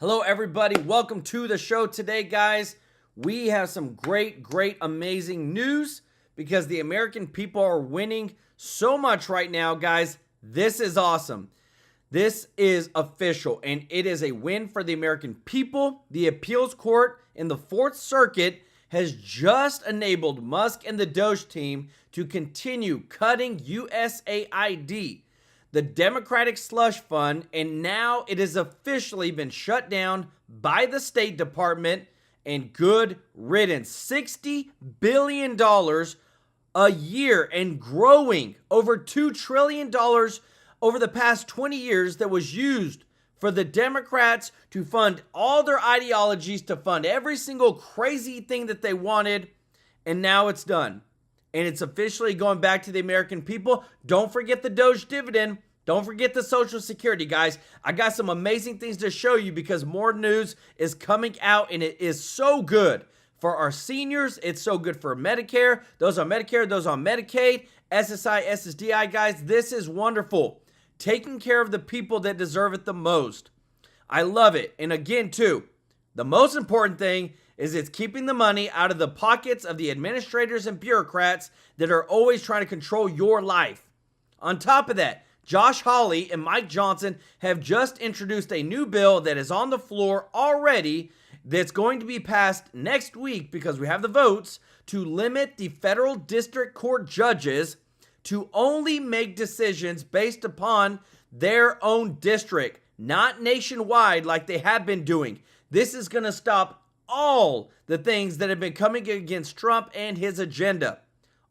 Hello, everybody. Welcome to the show today, guys. We have some great, amazing news because the American people are winning so much right now, guys. This is awesome. This is official, and it is a win for the American people. The appeals court in the Fourth Circuit has just enabled Musk and the Doge team to continue cutting USAID, the Democratic slush fund, and now it has officially been shut down by the State Department, and good riddance. $60 billion a year and growing, over $2 trillion over the past 20 years that was used for the Democrats to fund all their ideologies, to fund every single crazy thing that they wanted, and now it's done. And it's officially going back to the American people. Don't forget the Doge dividend. Don't forget the Social Security, guys. I got some amazing things to show you because more news is coming out, and it is so good for our seniors. It's so good for Medicare. Those on Medicare, those on Medicaid, SSI, SSDI, guys. This is wonderful. Taking care of the people that deserve it the most. I love it. And again, too, the most important thing is it's keeping the money out of the pockets of the administrators and bureaucrats that are always trying to control your life. On top of that, Josh Hawley and Mike Johnson have just introduced a new bill that is on the floor already that's going to be passed next week because we have the votes to limit the federal district court judges to only make decisions based upon their own district, not nationwide like they have been doing. This is going to stop all the things that have been coming against Trump and his agenda.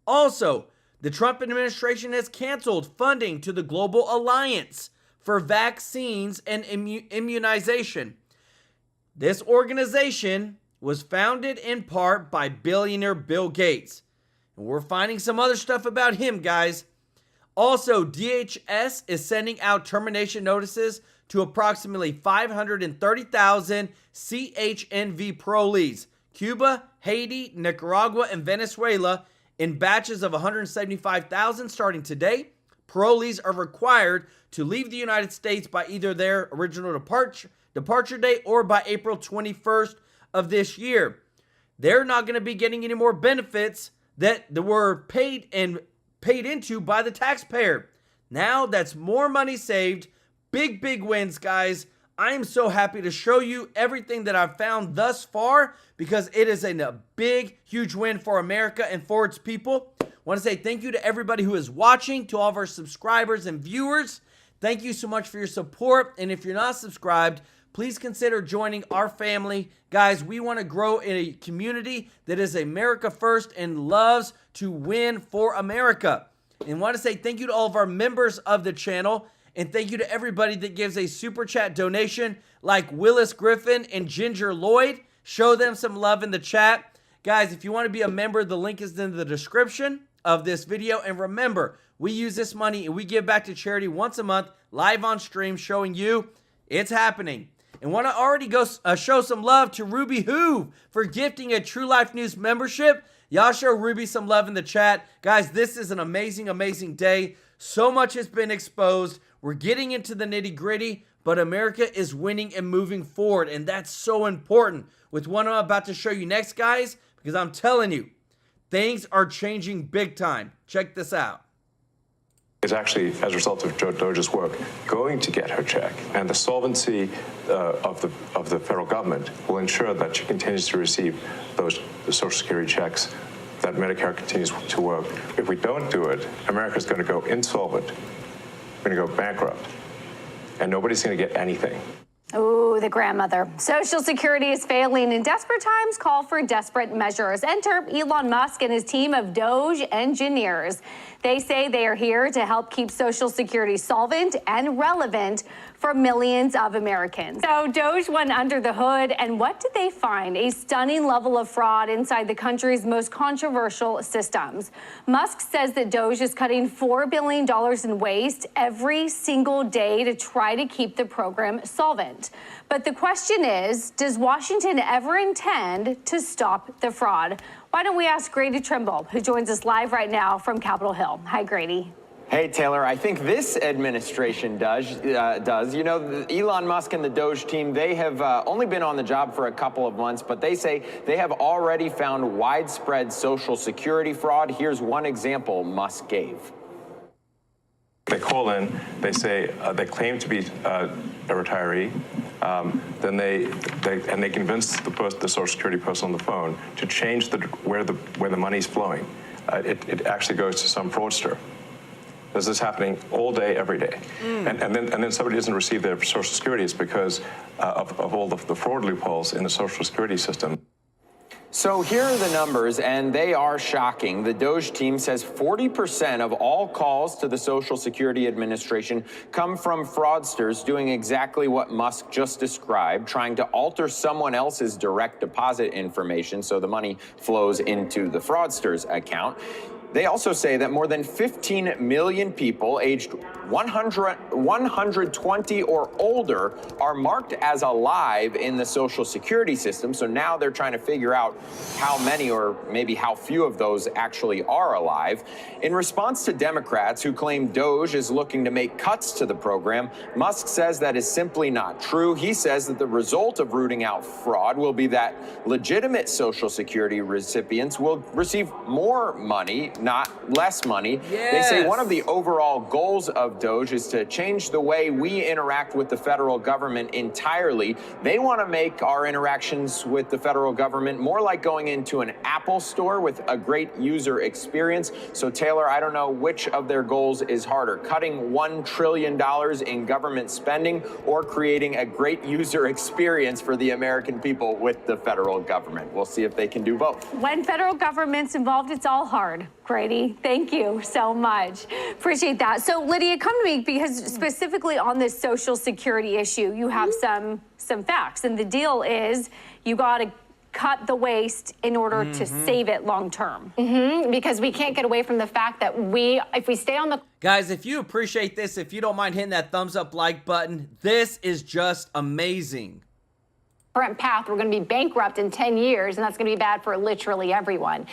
Also, the Trump administration has canceled funding to the Global Alliance for Vaccines and Immunization. This organization was founded in part by billionaire Bill Gates. And we're finding some other stuff about him, guys. Also, DHS is sending out termination notices to approximately 530,000 CHNV parolees, Cuba, Haiti, Nicaragua, and Venezuela, in batches of 175,000 starting today. Parolees are required to leave the United States by either their original departure date or by April 21st of this year. They're not going to be getting any more benefits that were paid into by the taxpayer. Now that's more money saved. Big wins, guys. I am so happy to show you everything that I've found thus far because it is a big, huge win for America and for its people. I want to say thank you to everybody who is watching, to all of our subscribers and viewers. Thank you so much for your support. And if you're not subscribed, please consider joining our family. Guys, we want to grow in a community that is America first and loves to win for America. And want to say thank you to all of our members of the channel. And thank you to everybody that gives a super chat donation like Willis Griffin and Ginger Lloyd. Show them some love in the chat. Guys, if you want to be a member, the link is in the description of this video. And remember, we use this money and we give back to charity once a month, live on stream, showing you it's happening. And want to already go show some love to Ruby Hoover for gifting a TrueLife News membership. Y'all show Ruby some love in the chat. Guys, this is an amazing day. So much has been exposed. We're getting into the nitty-gritty, but America is winning and moving forward, and that's so important with what I'm about to show you next, guys, because I'm telling you, things are changing big time. Check this out. Is actually, as a result of Doge's work, going to get her check. And the solvency of the federal government will ensure that she continues to receive the Social Security checks, that Medicare continues to work. If we don't do it, America's going to go insolvent. We're going to go bankrupt. And nobody's going to get anything. Oh, the grandmother. Social Security is failing, and desperate times call for desperate measures. Enter Elon Musk and his team of Doge engineers. They say they are here to help keep Social Security solvent and relevant for millions of Americans. So Doge went under the hood, and what did they find? A stunning level of fraud inside the country's most controversial systems. Musk says that Doge is cutting $4 billion in waste every single day to try to keep the program solvent. But the question is, does Washington ever intend to stop the fraud? Why don't we ask Grady Trimble, who joins us live right now from Capitol Hill. Hi, Grady. Hey, Taylor, I think this administration does. You know, Elon Musk and the Doge team, they have only been on the job for a couple of months, but they say they have already found widespread Social Security fraud. Here's one example Musk gave. They call in, they say they claim to be a retiree, then they convince the Social Security person on the phone to change where the money's flowing. It actually goes to some fraudster. This is happening all day, every day. And then somebody doesn't receive their Social Security. It's because of all the fraud loopholes in the Social Security system. So here are the numbers, and they are shocking. The Doge team says 40% of all calls to the Social Security Administration come from fraudsters doing exactly what Musk just described, trying to alter someone else's direct deposit information so the money flows into the fraudster's account. They also say that more than 15 million people aged 120 or older are marked as alive in the Social Security system. So now they're trying to figure out how many or maybe how few of those actually are alive. In response to Democrats who claim Doge is looking to make cuts to the program, Musk says that is simply not true. He says that the result of rooting out fraud will be that legitimate Social Security recipients will receive more money, not less money. Yes. They say one of the overall goals of Doge is to change the way we interact with the federal government entirely. They want to make our interactions with the federal government more like going into an Apple store with a great user experience. So Taylor, I don't know which of their goals is harder, cutting $1 trillion in government spending or creating a great user experience for the American people with the federal government. We'll see if they can do both. When federal government's involved, it's all hard. Grady, thank you so much. Appreciate that. So Lydia, come to me because specifically on this Social Security issue, you have some facts. And the deal is you got to cut the waste in order to save it long term. Because we can't get away from the fact that if we stay on the... Guys, if you appreciate this, if you don't mind hitting that thumbs up like button, this is just amazing. current path, we're going to be bankrupt in 10 years, and that's going to be bad for literally everyone.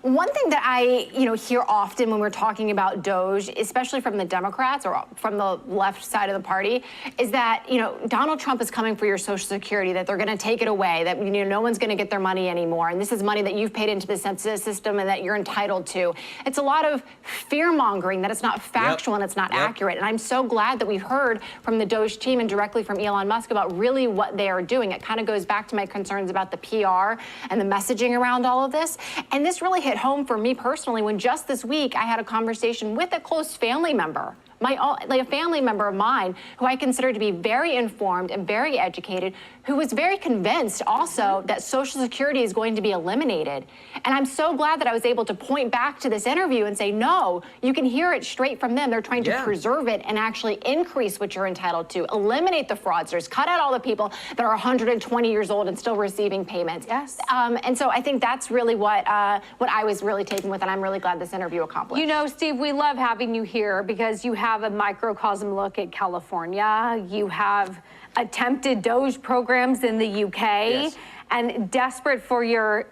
One thing that I hear often when we're talking about Doge, especially from the Democrats or from the left side of the party, is that Donald Trump is coming for your Social Security, that they're going to take it away, that no one's going to get their money anymore, and this is money that you've paid into the census system and that you're entitled to. It's a lot of fear-mongering, that it's not factual and it's not accurate. And I'm so glad that we've heard from the Doge team and directly from Elon Musk about really what they are doing. It kind of goes back to my concerns about the PR and the messaging around all of this. And this really hit home for me personally when just this week I had a conversation with a close family member, a family member of mine who I consider to be very informed and very educated, who was very convinced also that Social Security is going to be eliminated. And I'm so glad that I was able to point back to this interview and say, no, you can hear it straight from them. They're trying to preserve it and actually increase what you're entitled to, eliminate the fraudsters, cut out all the people that are 120 years old and still receiving payments. Yes. And so I think that's really what I was really taken with, and I'm really glad this interview accomplished. Steve, we love having you here because you have a microcosm look at California. You have attempted Doge programs in the UK, and desperate for your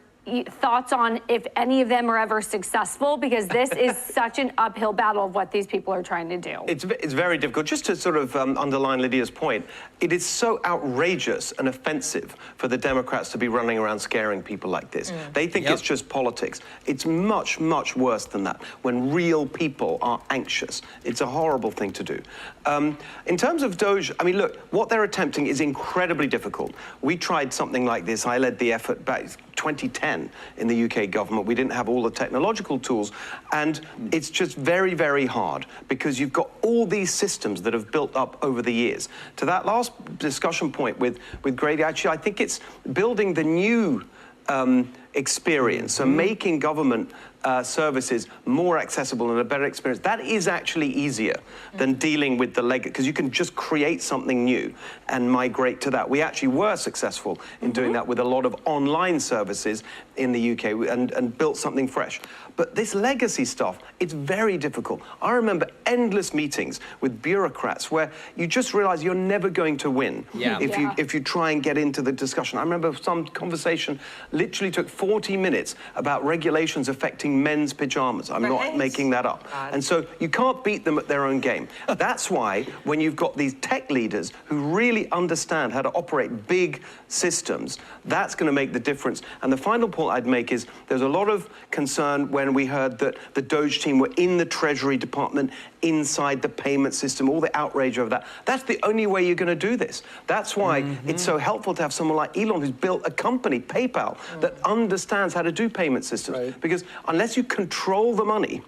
thoughts on if any of them are ever successful, because this is such an uphill battle of what these people are trying to do. It's very difficult. Just to sort of underline Lydia's point, it is so outrageous and offensive for the Democrats to be running around scaring people like this. They think it's just politics. It's much, much worse than that. When real people are anxious, it's a horrible thing to do. In terms of Doge, I mean, look, what they're attempting is incredibly difficult. We tried something like this. I led the effort back 2010 in the UK government. We didn't have all the technological tools, and it's just very, very hard because you've got all these systems that have built up over the years. To that last discussion point with Grady, actually, I think it's building the new experience, so making government services more accessible and a better experience. That is actually easier than dealing with the legacy, because you can just create something new and migrate to that. We actually were successful in doing that with a lot of online services in the UK and built something fresh. But this legacy stuff, it's very difficult. I remember endless meetings with bureaucrats where you just realize you're never going to win if you try and get into the discussion. I remember some conversation literally took 4 40 minutes about regulations affecting men's pajamas. I'm not making that up. And so you can't beat them at their own game. That's why when you've got these tech leaders who really understand how to operate big systems, that's going to make the difference. And the final point I'd make is there's a lot of concern when we heard that the Doge team were in the Treasury Department, inside the payment system, all the outrage over that. That's the only way you're going to do this. That's why it's so helpful to have someone like Elon who's built a company, PayPal, that understands how to do payment systems. Because unless you control the money,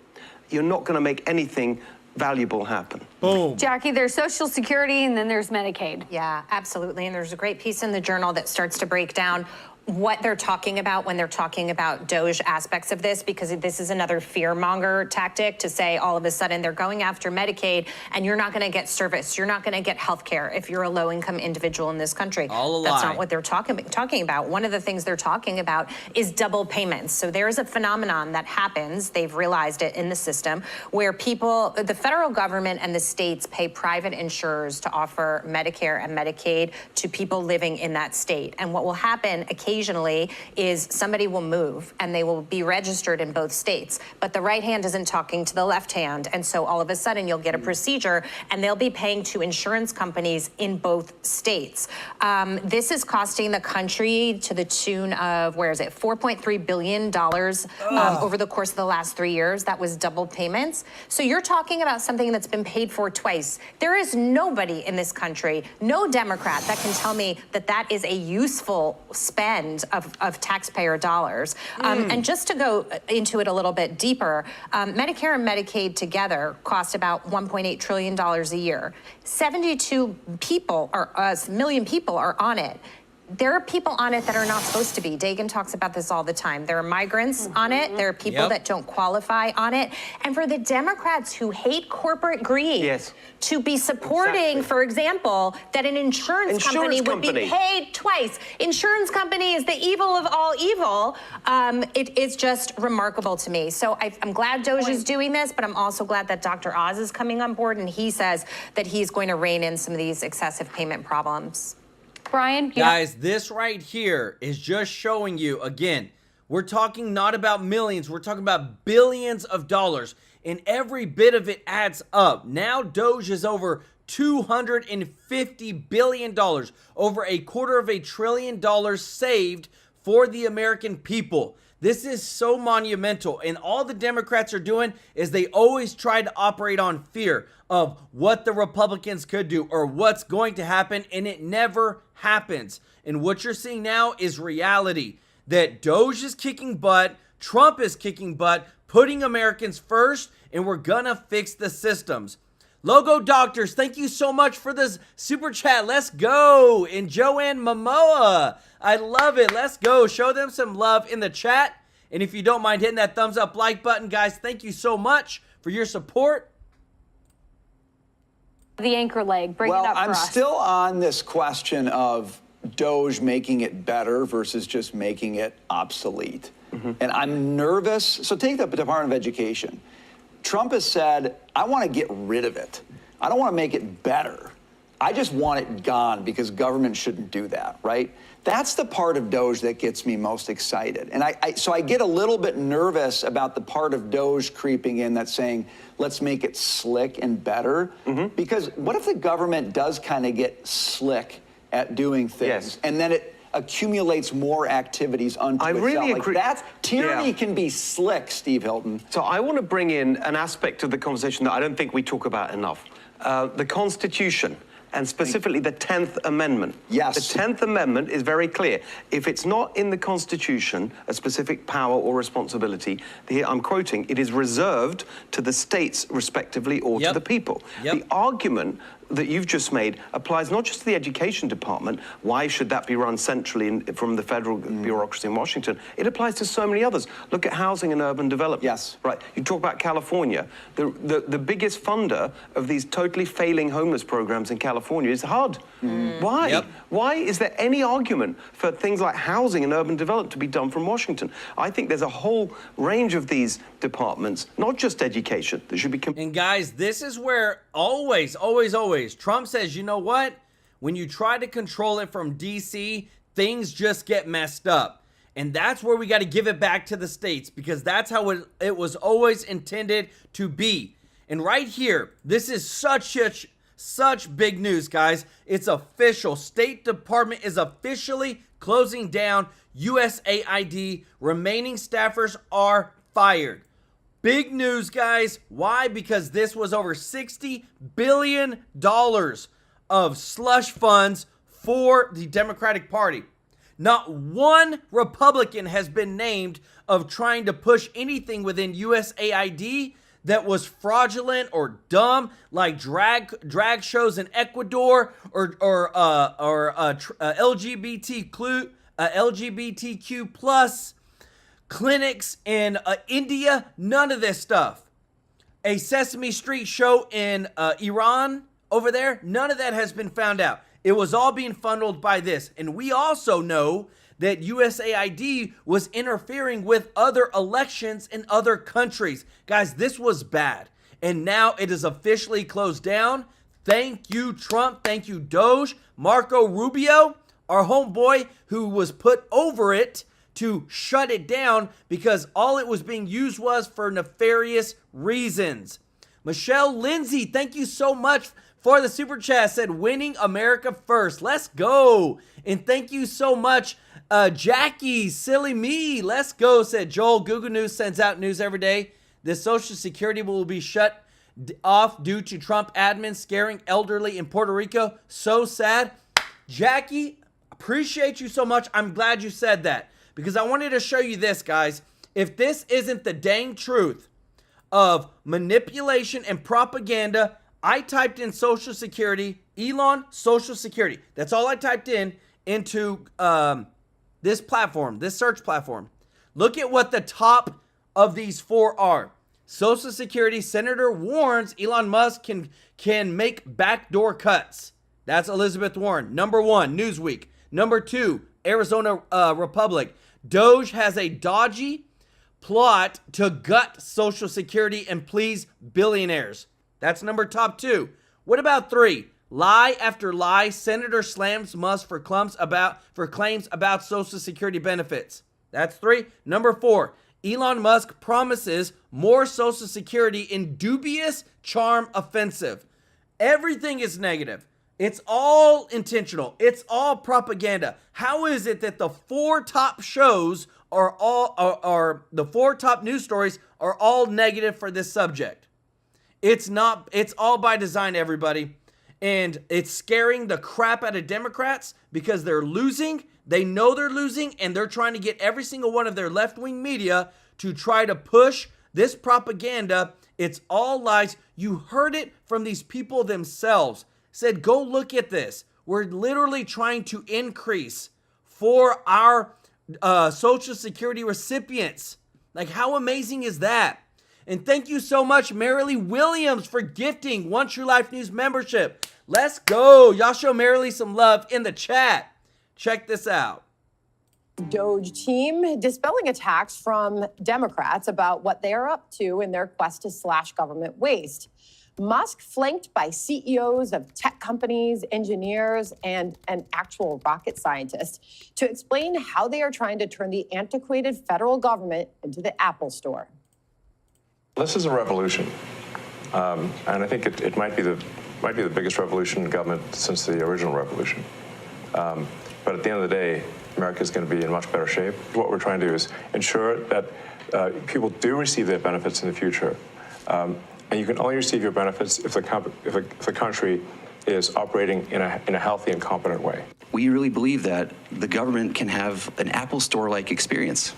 you're not going to make anything valuable happen. Boom. Jackie, there's Social Security and then there's Medicaid. Yeah, absolutely. And there's a great piece in the Journal that starts to break down what they're talking about when they're talking about Doge aspects of this, because this is another fear-monger tactic to say all of a sudden they're going after Medicaid and you're not going to get service, you're not going to get health care if you're a low-income individual in this country. All a lie. That's not what they're talking about. One of the things they're talking about is double payments. So there's a phenomenon that happens, they've realized it in the system, where people, the federal government and the states pay private insurers to offer Medicare and Medicaid to people living in that state. And what will happen occasionally is somebody will move and they will be registered in both states, but the right hand isn't talking to the left hand. And so all of a sudden you'll get a procedure and they'll be paying to insurance companies in both states. This is costing the country to the tune of, where is it, $4.3 billion over the course of the last 3 years. That was double payments. So you're talking about something that's been paid for twice. There is nobody in this country, no Democrat, that can tell me that that is a useful spend of taxpayer dollars. And just to go into it a little bit deeper, Medicare and Medicaid together cost about $1.8 trillion a year. 72 million people are on it. There are people on it that are not supposed to be. Dagan talks about this all the time. There are migrants on it. There are people that don't qualify on it. And for the Democrats who hate corporate greed to be supporting, for example, that an insurance company would be paid twice. Insurance company is the evil of all evil. It is just remarkable to me. So I'm glad Doge is doing this, but I'm also glad that Dr. Oz is coming on board, and he says that he's going to rein in some of these excessive payment problems. Brian? Guys, this right here is just showing you, again, we're talking not about millions, we're talking about billions of dollars, and every bit of it adds up. Now Doge is over $250 billion, over $250 billion saved for the American people. This is so monumental, and all the Democrats are doing is they always try to operate on fear of what the Republicans could do or what's going to happen, and it never happens. And what you're seeing now is reality, that Doge is kicking butt, Trump is kicking butt, putting Americans first, and we're gonna fix the systems. Logo Doctors, thank you so much for this super chat. Let's go. And Joanne Momoa, I love it. Let's go. Show them some love in the chat. And if you don't mind hitting that thumbs up like button, guys, thank you so much for your support. The anchor leg, break it up for us. Well, I'm still on this question of Doge making it better versus just making it obsolete. And I'm nervous. So take the Department of Education. Trump has said, I want to get rid of it. I don't want to make it better. I just want it gone because government shouldn't do that, right? That's the part of Doge that gets me most excited. And so I get a little bit nervous about the part of Doge creeping in that's saying, let's make it slick and better. Because what if the government does kind of get slick at doing things and then it accumulates more activites unto itself? Really like agree. That's tyranny can be slick, Steve Hilton. So I want to bring in an aspect of the conversation that I don't think we talk about enough. The Constitution, and specifically the 10th Amendment. Yes. The 10th Amendment is very clear. If it's not in the Constitution, a specific power or responsibility, here I'm quoting, it is reserved to the states respectively or to the people. The argument that you've just made applies not just to the Education Department. Why should that be run centrally from the federal bureaucracy in Washington? It applies to so many others. Look at housing and urban development. Yes. Right. You talk about California. The biggest funder of these totally failing homeless programs in California is HUD. Why? Why is there any argument for things like housing and urban development to be done from Washington? I think there's a whole range of these departments, not just education, that should be... And guys, this is where always, Trump says, you know what? When you try to control it from DC, things just get messed up. And that's where we got to give it back to the states, because that's how it was always intended to be. And right here, this is such big news, guys. It's official. State Department is officially closing down USAID. Remaining staffers are fired. Big news, guys. Why? Because this was over $60 billion of slush funds for the Democratic Party. Not one Republican has been named of trying to push anything within USAID that was fraudulent or dumb, like drag shows in Ecuador or LGBTQ plus clinics in India. None of this stuff. A Sesame Street show in Iran over there. None of that has been found out. It was all being funneled by this. And we also know that USAID was interfering with other elections in other countries. Guys, this was bad. And now it is officially closed down. Thank you, Trump. Thank you, Doge. Marco Rubio, our homeboy who was put over it to shut it down because all it was being used was for nefarious reasons. Michelle Lindsay, thank you so much for the super chat. Said winning America first. Let's go. And thank you so much, Jackie, silly me. Let's go, said Joel. Google News sends out news every day. The Social Security will be shut off due to Trump admin scaring elderly in Puerto Rico. So sad. Jackie, appreciate you so much. I'm glad you said that because I wanted to show you this, guys. If this isn't the dang truth of manipulation and propaganda, I typed in Social Security, Elon, Social Security. That's all I typed into this platform, this search platform. Look at what the top of these four are. Social Security, Senator warns Elon Musk can make backdoor cuts. That's Elizabeth Warren. Number 1, Newsweek. Number 2, Arizona Republic. Doge has a dodgy plot to gut Social Security and please billionaires. That's top 2. What about 3? Lie after lie. Senator slams Musk for claims about Social Security benefits. That's 3. Number 4. Elon Musk promises more Social Security in dubious charm offensive. Everything is negative. It's all intentional. It's all propaganda. How is it that the 4 top shows are the 4 top news stories are all negative for this subject? It's not. It's all by design, everybody. And it's scaring the crap out of Democrats because they're losing. They know they're losing, and they're trying to get every single one of their left-wing media to try to push this propaganda. It's all lies. You heard it from these people themselves. Said, go look at this. We're literally trying to increase for our Social Security recipients. Like, how amazing is that? And thank you so much, Marilee Williams, for gifting one TrueLife News membership. Let's go. Y'all show Marilee some love in the chat. Check this out. Doge team dispelling attacks from Democrats about what they are up to in their quest to slash government waste. Musk flanked by CEOs of tech companies, engineers, and an actual rocket scientist to explain how they are trying to turn the antiquated federal government into the Apple Store. This is a revolution, and I think it might be the biggest revolution in government since the original revolution. But at the end of the day, America is going to be in much better shape. What we're trying to do is ensure that people do receive their benefits in the future, and you can only receive your benefits if the country is operating in a healthy and competent way. We really believe that the government can have an Apple Store-like experience,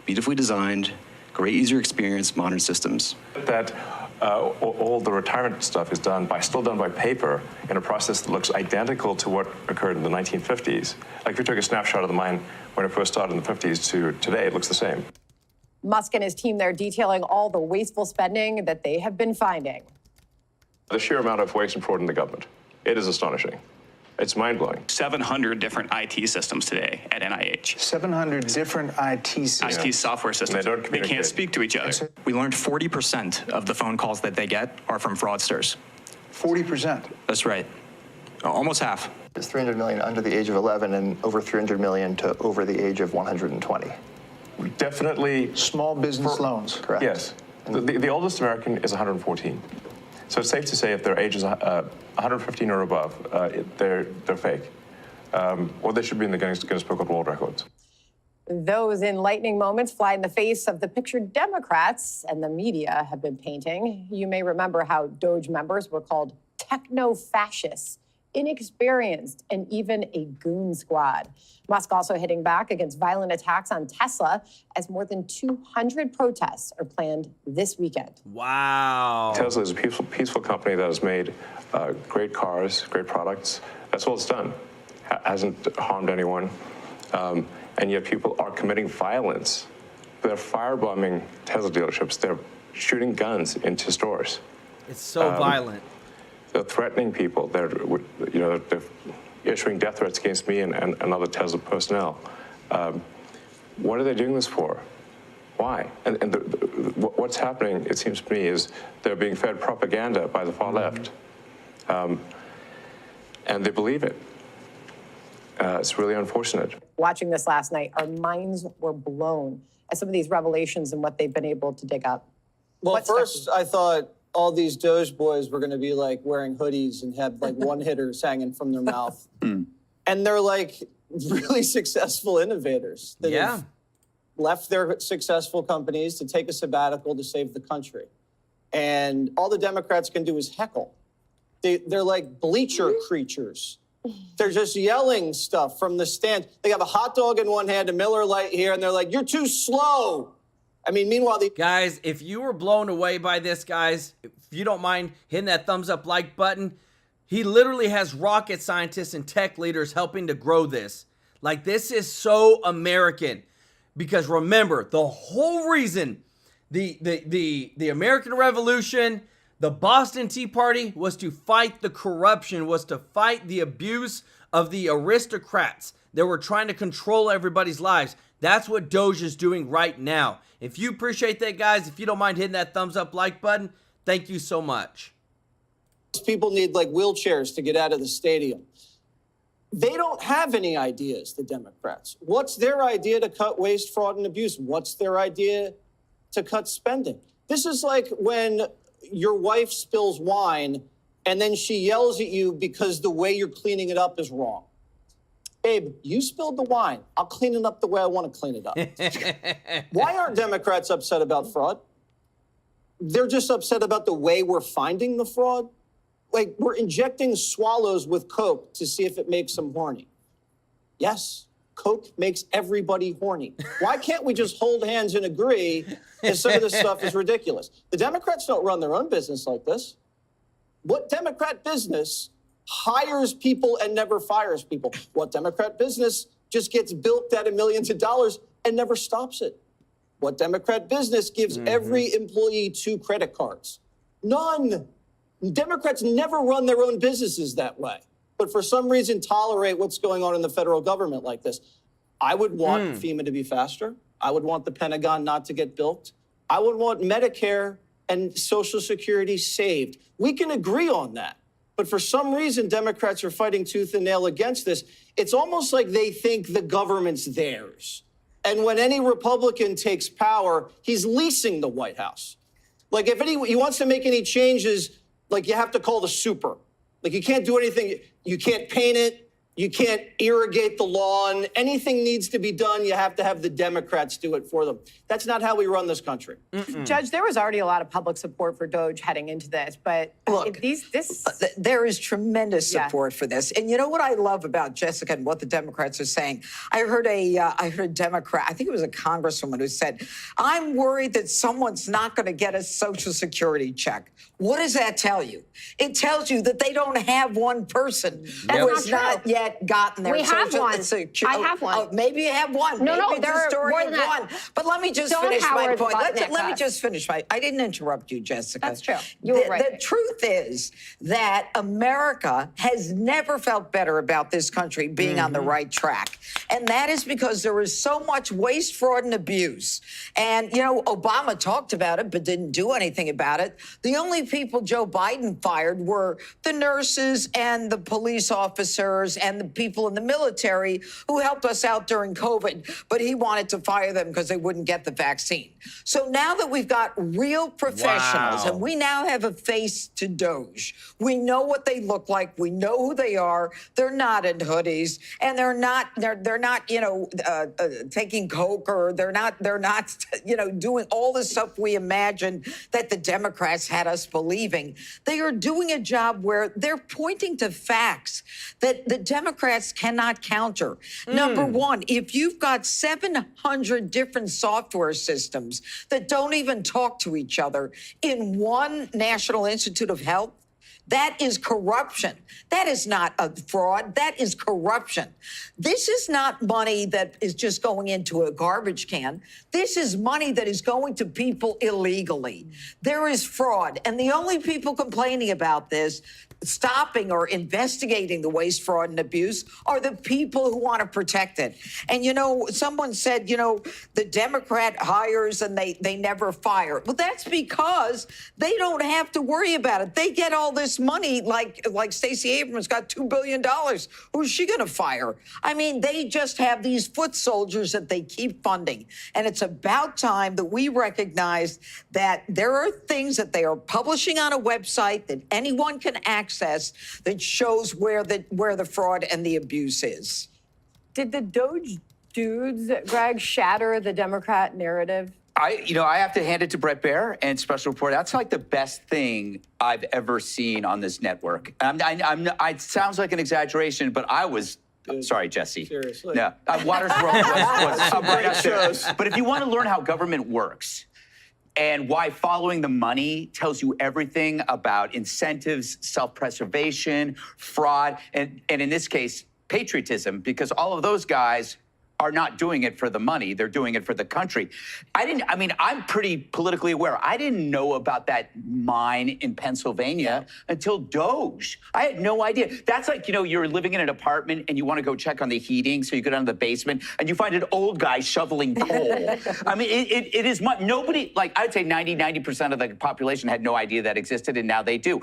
beautifully designed, great user experience, modern systems. That all the retirement stuff is still done by paper in a process that looks identical to what occurred in the 1950s. Like if you took a snapshot of the mine when it first started in the 50s to today, it looks the same. Musk and his team there detailing all the wasteful spending that they have been finding. The sheer amount of waste and fraud in the government, it is astonishing. It's mind-blowing. 700 different IT systems today at NIH. 700 different IT systems. IT software systems. They can't speak to each other. We learned 40% of the phone calls that they get are from fraudsters. 40%? That's right. Almost half. It's 300 million under the age of 11 and over 300 million to over the age of 120. Definitely. Small business loans. Correct. Yes. The oldest American is 114. So it's safe to say if their age is 115 or above, they're fake. Or they should be in the Guinness Book of World Records. Those enlightening moments fly in the face of the picture Democrats and the media have been painting. You may remember how Doge members were called techno-fascists, inexperienced, and even a goon squad. Musk also hitting back against violent attacks on Tesla as more than 200 protests are planned this weekend. Wow. Tesla is a peaceful company that has made great cars, great products. That's all it's done. Hasn't harmed anyone. And yet people are committing violence. They're firebombing Tesla dealerships. They're shooting guns into stores. It's so violent. They're threatening people. They're issuing death threats against me and other Tesla personnel. What are they doing this for? Why? And what's happening, it seems to me, is they're being fed propaganda by the far left. And they believe it. It's really unfortunate. Watching this last night, our minds were blown at some of these revelations and what they've been able to dig up. Well, first, I thought all these Doge boys were going to be like wearing hoodies and have like one-hitters hanging from their mouth. And they're like really successful innovators that have left their successful companies to take a sabbatical to save the country. And all the Democrats can do is heckle. They're like bleacher creatures. They're just yelling stuff from the stand. They have a hot dog in one hand, a Miller Lite here, and they're like, "You're too slow." I mean, meanwhile, guys, if you were blown away by this, guys, if you don't mind hitting that thumbs up like button, he literally has rocket scientists and tech leaders helping to grow this. Like, this is so American. Because remember, the whole reason the American Revolution, the Boston Tea Party was to fight the corruption, was to fight the abuse of the aristocrats that were trying to control everybody's lives. That's what Doge is doing right now. If you appreciate that, guys, if you don't mind hitting that thumbs up like button, thank you so much. People need like wheelchairs to get out of the stadium. They don't have any ideas, the Democrats. What's their idea to cut waste, fraud, and abuse? What's their idea to cut spending? This is like when your wife spills wine and then she yells at you because the way you're cleaning it up is wrong. Babe, you spilled the wine. I'll clean it up the way I want to clean it up. Why aren't Democrats upset about fraud? They're just upset about the way we're finding the fraud. Like, we're injecting swallows with Coke to see if it makes them horny. Yes, Coke makes everybody horny. Why can't we just hold hands and agree that some of this stuff is ridiculous? The Democrats don't run their own business like this. What Democrat business hires people and never fires people? What Democrat business just gets bilked out of millions of dollars and never stops it? What Democrat business gives every employee 2 credit cards? None. Democrats never run their own businesses that way, but for some reason tolerate what's going on in the federal government like this. I would want FEMA to be faster. I would want the Pentagon not to get bilked. I would want Medicare and Social Security saved. We can agree on that. But for some reason, Democrats are fighting tooth and nail against this. It's almost like they think the government's theirs. And when any Republican takes power, he's leasing the White House. Like, if he wants to make any changes, like, you have to call the super. Like, you can't do anything. You can't paint it. You can't irrigate the lawn. Anything needs to be done, you have to have the Democrats do it for them. That's not how we run this country. Judge, there was already a lot of public support for Doge heading into this, but look, there is tremendous support for this. And you know what I love about Jessica and what the Democrats are saying? I heard a Democrat, I think it was a congresswoman, who said, "I'm worried that someone's not going to get a Social Security check." What does that tell you? It tells you that they don't have one person who has not yet yet gotten there. We have one. I have one. Maybe you have one. No, maybe there are more than one. that. But let me just Don't finish my Howard point. Sputnik Let me us. just finish my. I didn't interrupt you, Jessica. That's true. You were right. The truth is that America has never felt better about this country being on the right track. And that is because there is so much waste, fraud, and abuse. And, you know, Obama talked about it, but didn't do anything about it. The only people Joe Biden fired were the nurses and the police officers and the people in the military who helped us out during COVID. But he wanted to fire them because they wouldn't get the vaccine. So now that we've got real professionals and we now have a face to Doge, we know what they look like. We know who they are. They're not in hoodies, and they're not, you know, taking coke, or they're not, you know, doing all the stuff we imagined that the Democrats had us believing. They are doing a job where they're pointing to facts that the Democrats cannot counter. Number one, if you've got 700 different software systems that don't even talk to each other in one National Institute of Health, that is corruption. That is not a fraud. That is corruption. This is not money that is just going into a garbage can. This is money that is going to people illegally. There is fraud. And the only people complaining about this, stopping or investigating the waste, fraud, and abuse, are the people who want to protect it. And, you know, someone said, you know, the Democrat hires and they never fire. Well, that's because they don't have to worry about it. They get all this money, like Stacey Abrams got $2 billion. Who's she going to fire? I mean, they just have these foot soldiers that they keep funding. And it's about time that we recognize that there are things that they are publishing on a website that anyone can access that shows where the fraud and the abuse is. Did the Doge dudes, Greg, shatter the Democrat narrative? I have to hand it to Bret Baier and Special Report. That's like the best thing I've ever seen on this network. It sounds like an exaggeration, but I was. Sorry, Jesse. Seriously. Yeah, Waters World was right up there. But if you want to learn how government works, and why following the money tells you everything about incentives, self-preservation, fraud, and in this case, patriotism, because all of those guys are not doing it for the money. They're doing it for the country. I'm pretty politically aware. I didn't know about that mine in Pennsylvania until Doge. I had no idea. That's like, you know, you're living in an apartment and you want to go check on the heating. So you go down to the basement and you find an old guy shoveling coal. I mean, it is nobody, like I'd say 90% of the population had no idea that existed, and now they do.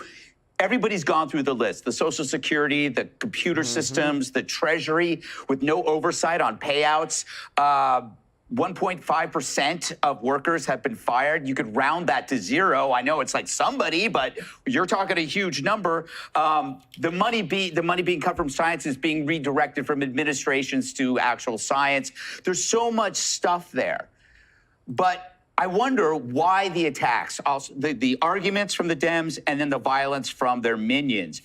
Everybody's gone through the list: the Social Security, the computer systems, the Treasury, with no oversight on payouts. 1.5% of workers have been fired. You could round that to zero. I know it's like somebody, but you're talking a huge number. The money being cut from science is being redirected from administrations to actual science. There's so much stuff there. But I wonder why the attacks, also the arguments from the Dems, and then the violence from their minions.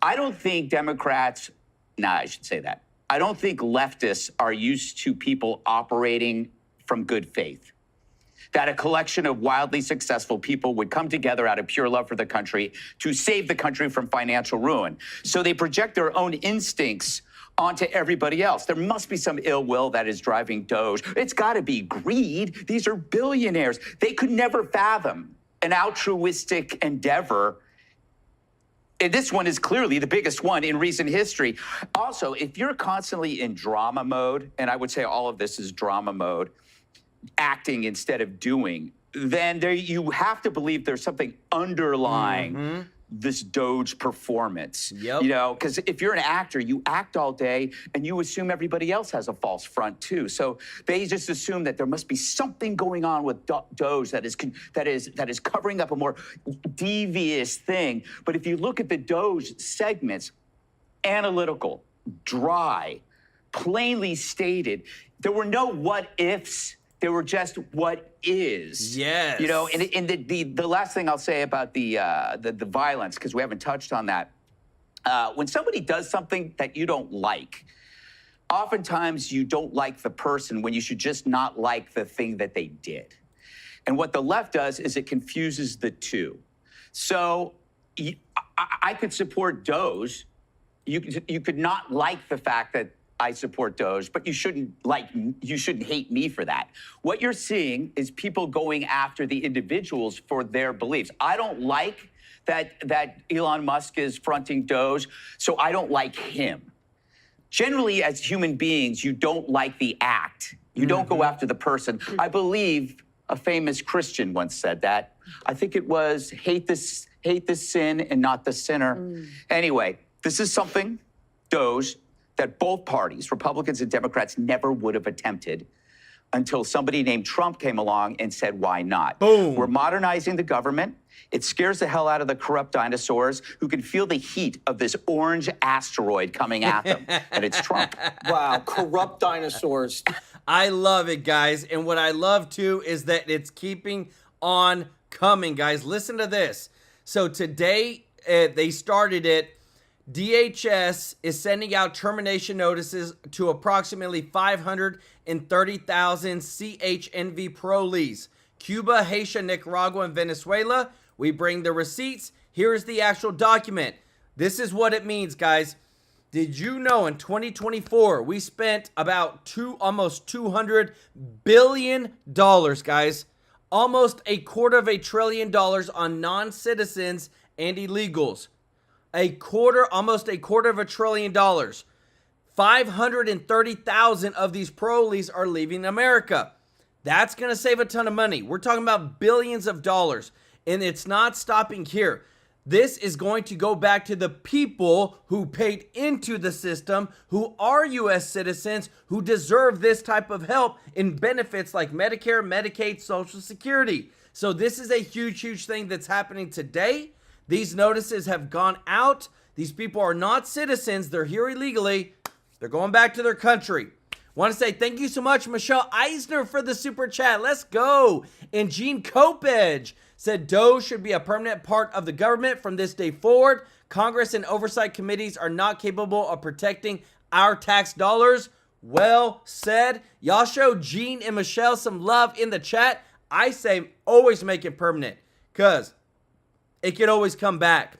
I don't think Democrats, I should say that. I don't think leftists are used to people operating from good faith. That a collection of wildly successful people would come together out of pure love for the country to save the country from financial ruin. So they project their own instincts onto everybody else. There must be some ill will that is driving Doge. It's got to be greed. These are billionaires. They could never fathom an altruistic endeavor. And this one is clearly the biggest one in recent history. Also, if you're constantly in drama mode, and I would say all of this is drama mode, acting instead of doing, then you have to believe there's something underlying this Doge performance. You know, because if you're an actor, you act all day and you assume everybody else has a false front too. So they just assume that there must be something going on with Doge that is covering up a more devious thing. But if you look at the Doge segments, analytical, dry, plainly stated, there were no what ifs. They were just what is. Yes. You know, and the last thing I'll say about the violence, because we haven't touched on that. When somebody does something that you don't like, oftentimes you don't like the person when you should just not like the thing that they did. And what the left does is it confuses the two. So I could support Doge you could not like the fact that I support Doge, but you shouldn't hate me for that. What you're seeing is people going after the individuals for their beliefs. I don't like that Elon Musk is fronting Doge, so I don't like him. Generally, as human beings, you don't like the act. You don't go after the person. I believe a famous Christian once said that. I think it was hate the sin and not the sinner. Anyway, this is something, Doge, that both parties, Republicans and Democrats, never would have attempted until somebody named Trump came along and said, why not? Boom. We're modernizing the government. It scares the hell out of the corrupt dinosaurs who can feel the heat of this orange asteroid coming at them. And it's Trump. Wow, corrupt dinosaurs. I love it, guys. And what I love, too, is that it's keeping on coming, guys. Listen to this. So today, they started it. DHS is sending out termination notices to approximately 530,000 CHNV parolees. Cuba, Haiti, Nicaragua, and Venezuela. We bring the receipts. Here's the actual document. This is what it means, guys. Did you know in 2024, we spent about almost $200 billion, guys. Almost $250 billion on non-citizens and illegals. Almost $250 billion. 530,000 of these parolees are leaving America. That's going to save a ton of money. We're talking about billions of dollars. And it's not stopping here. This is going to go back to the people who paid into the system, who are U.S. citizens, who deserve this type of help in benefits like Medicare, Medicaid, Social Security. So this is a huge, huge thing that's happening today. These notices have gone out. These people are not citizens. They're here illegally. They're going back to their country. Want to say thank you so much, Michelle Eisner, for the super chat. Let's go. And Gene Kopedge said Doge should be a permanent part of the government from this day forward. Congress and oversight committees are not capable of protecting our tax dollars. Well said. Y'all show Gene and Michelle some love in the chat. I say always make it permanent because it can always come back.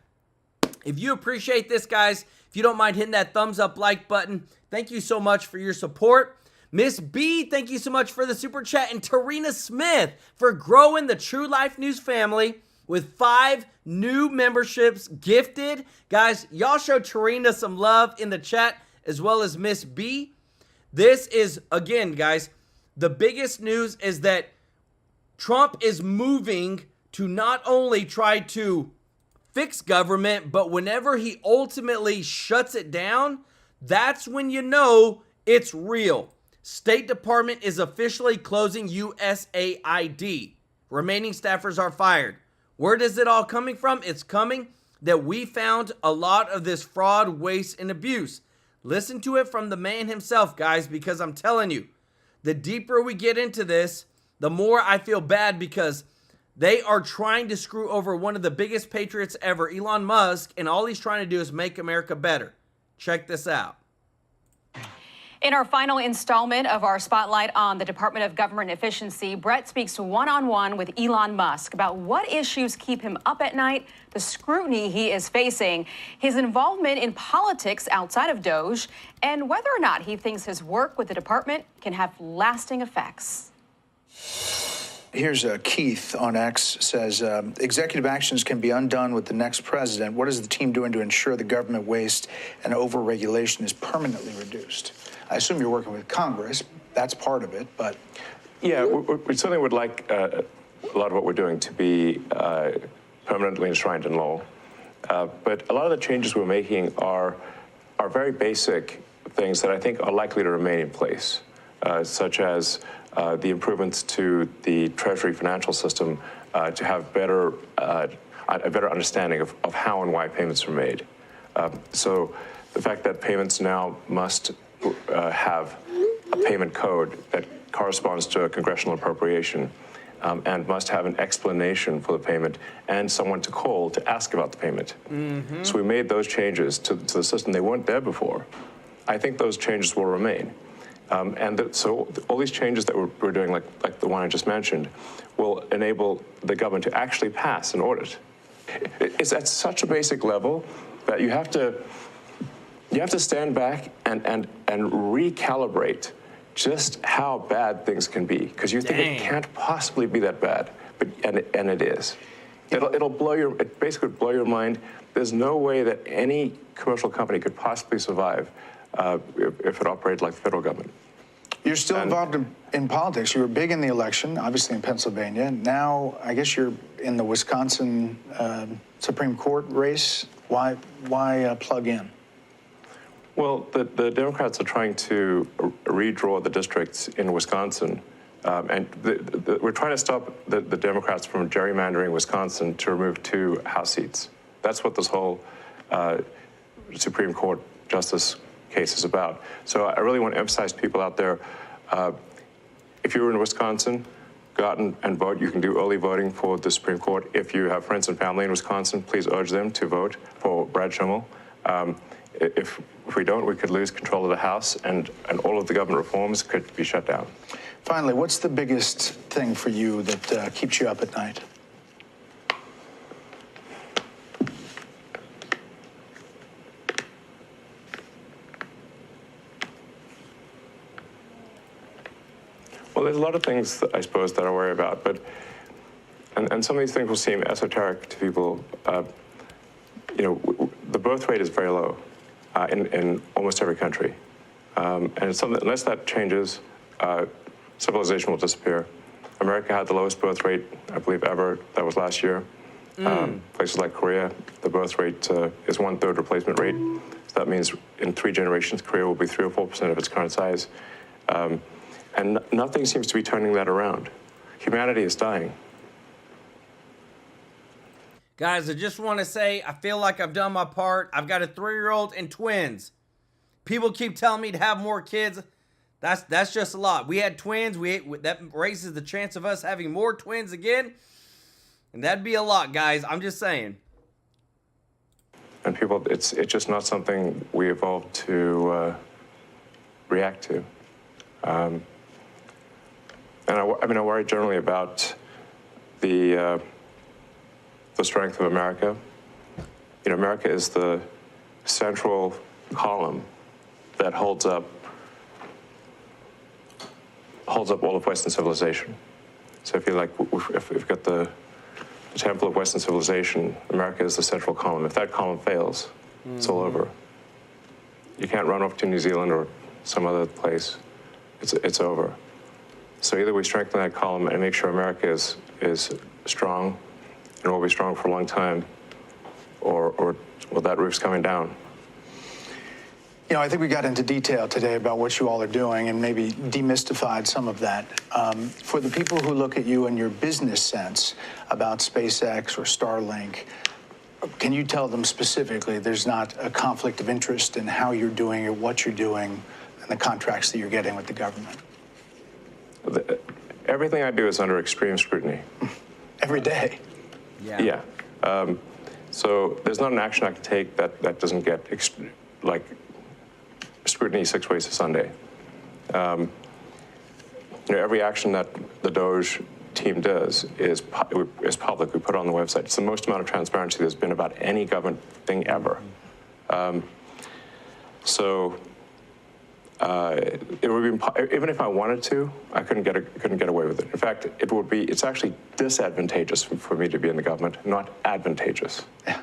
If you appreciate this, guys, if you don't mind hitting that thumbs up like button, thank you so much for your support. Miss B, thank you so much for the super chat. And Tarina Smith for growing the TrueLife News family with 5 new memberships gifted. Guys, y'all show Tarina some love in the chat as well as Miss B. This is, again, guys, the biggest news is that Trump is moving to not only try to fix government, but whenever he ultimately shuts it down, that's when you know it's real. State Department is officially closing USAID. Remaining staffers are fired. Where does it all coming from? It's coming that we found a lot of this fraud, waste, and abuse. Listen to it from the man himself, guys, because I'm telling you, the deeper we get into this, the more I feel bad because they are trying to screw over one of the biggest patriots ever, Elon Musk, and all he's trying to do is make America better. Check this out. In our final installment of our spotlight on the Department of Government Efficiency, Brett speaks one-on-one with Elon Musk about what issues keep him up at night, the scrutiny he is facing, his involvement in politics outside of Doge, and whether or not he thinks his work with the department can have lasting effects. Here's Keith on X says, executive actions can be undone with the next president. What is the team doing to ensure the government waste and over-regulation is permanently reduced? I assume you're working with Congress. That's part of it, but... Yeah, we certainly would like a lot of what we're doing to be permanently enshrined in law. But a lot of the changes we're making are very basic things that I think are likely to remain in place, such as the improvements to the Treasury financial system to have a better understanding of how and why payments are made. So the fact that payments now must have a payment code that corresponds to a congressional appropriation and must have an explanation for the payment and someone to call to ask about the payment. Mm-hmm. So we made those changes to the system. They weren't there before. I think those changes will remain. So all these changes that we're doing, like the one I just mentioned, will enable the government to actually pass an audit. It's at such a basic level that you have to You have to stand back and recalibrate just how bad things can be, because you think it can't possibly be that bad, and it is. It basically blow your mind. There's no way that any commercial company could possibly survive if it operated like the federal government. You're still involved in politics. You were big in the election, obviously in Pennsylvania. Now, I guess you're in the Wisconsin Supreme Court race. Why plug in? Well, the Democrats are trying to redraw the districts in Wisconsin. And we're trying to stop the Democrats from gerrymandering Wisconsin to remove 2 House seats. That's what this whole Supreme Court justice case is about. So I really want to emphasize people out there, if you're in Wisconsin, go out and vote. You can do early voting for the Supreme Court. If you have friends and family in Wisconsin, please urge them to vote for Brad Schimmel. If we don't, we could lose control of the House, and all of the government reforms could be shut down. Finally, what's the biggest thing for you that keeps you up at night? Well, there's a lot of things, I suppose, that I worry about, but and some of these things will seem esoteric to people. The birth rate is very low in almost every country, and it's something, unless that changes, civilization will disappear. America had the lowest birth rate, I believe, ever. That was last year. Places like Korea, the birth rate is 1/3 replacement rate. So that means in 3 generations, Korea will be 3 or 4% of its current size. And nothing seems to be turning that around. Humanity is dying. Guys, I just want to say, I feel like I've done my part. I've got a 3-year-old and twins. People keep telling me to have more kids. That's just a lot. We had twins. That raises the chance of us having more twins again. And that'd be a lot, guys. I'm just saying. And people, it's just not something we evolved to react to. And I worry generally about the strength of America. America is the central column that holds up all of Western civilization. So if we've got the temple of Western civilization, America is the central column. If that column fails, it's all over. You can't run off to New Zealand or some other place. It's over. So either we strengthen that column and make sure America is strong and will be strong for a long time, or that roof's coming down. I think we got into detail today about what you all are doing and maybe demystified some of that. For the people who look at you in your business sense about SpaceX or Starlink, can you tell them specifically there's not a conflict of interest in how you're doing it, what you're doing, and the contracts that you're getting with the government? Everything I do is under extreme scrutiny. Every day? Yeah. So there's not an action I can take that doesn't get scrutiny 6 ways to Sunday. Every action that the Doge team does is public. We put it on the website. It's the most amount of transparency there's been about any government thing ever. It would be, even if I wanted to, I couldn't get away with it. In fact, it's actually disadvantageous for me to be in the government, not advantageous. Yeah.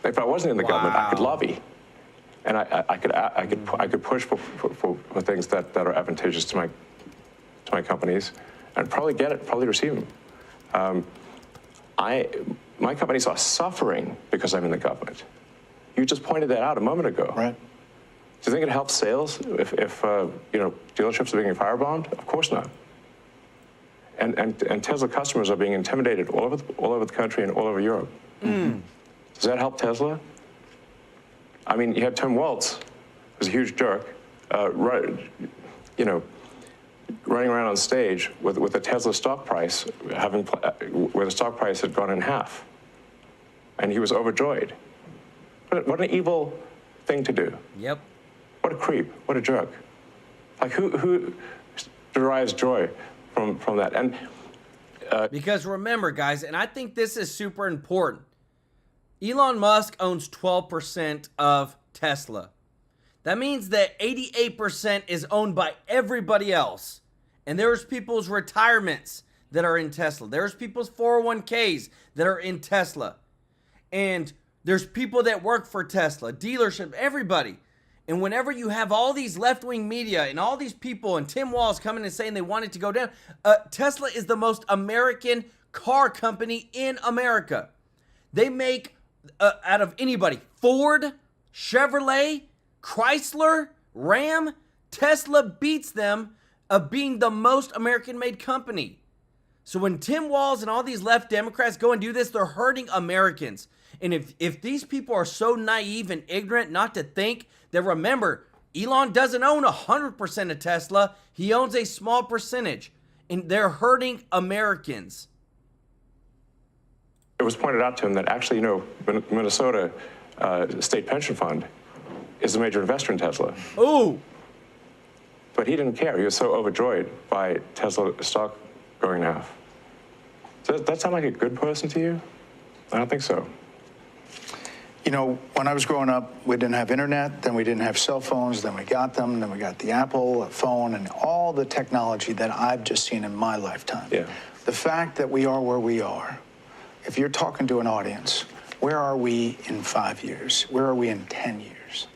If I wasn't in the government, I could lobby, and I could push for things that are advantageous to my companies, and probably receive them. My companies are suffering because I'm in the government. You just pointed that out a moment ago. Right. Do you think it helps sales if dealerships are being firebombed? Of course not. And Tesla customers are being intimidated all over the country and all over Europe. Does that help Tesla? I mean, you had Tim Waltz, who's a huge jerk, running around on stage with the Tesla stock price where the stock price had gone in half, and he was overjoyed. What an evil thing to do. Yep. What a creep, what a jerk. Like, who derives joy from that? And because remember, guys, and I think this is super important, Elon Musk owns 12% of Tesla. That means that 88% is owned by everybody else. And there's people's retirements that are in Tesla. There's people's 401ks that are in Tesla. And there's people that work for Tesla, dealership, everybody. And whenever you have all these left-wing media and all these people and Tim Walz coming and saying they want it to go down, Tesla is the most American car company in America. They make, out of anybody, Ford, Chevrolet, Chrysler, Ram, Tesla beats them of being the most American-made company. So when Tim Walz and all these left Democrats go and do this, they're hurting Americans. And if these people are so naive and ignorant not to think that, remember, Elon doesn't own 100% of Tesla. He owns a small percentage. And they're hurting Americans. It was pointed out to him that actually, Minnesota State Pension Fund is a major investor in Tesla. Ooh. But he didn't care. He was so overjoyed by Tesla stock going in half. Does that sound like a good person to you? I don't think so. You know, when I was growing up, we didn't have internet, then we didn't have cell phones, then we got them, then we got the Apple phone and all the technology that I've just seen in my lifetime. Yeah. The fact that we are where we are, if you're talking to an audience, where are we in 5 years? Where are we in 10 years?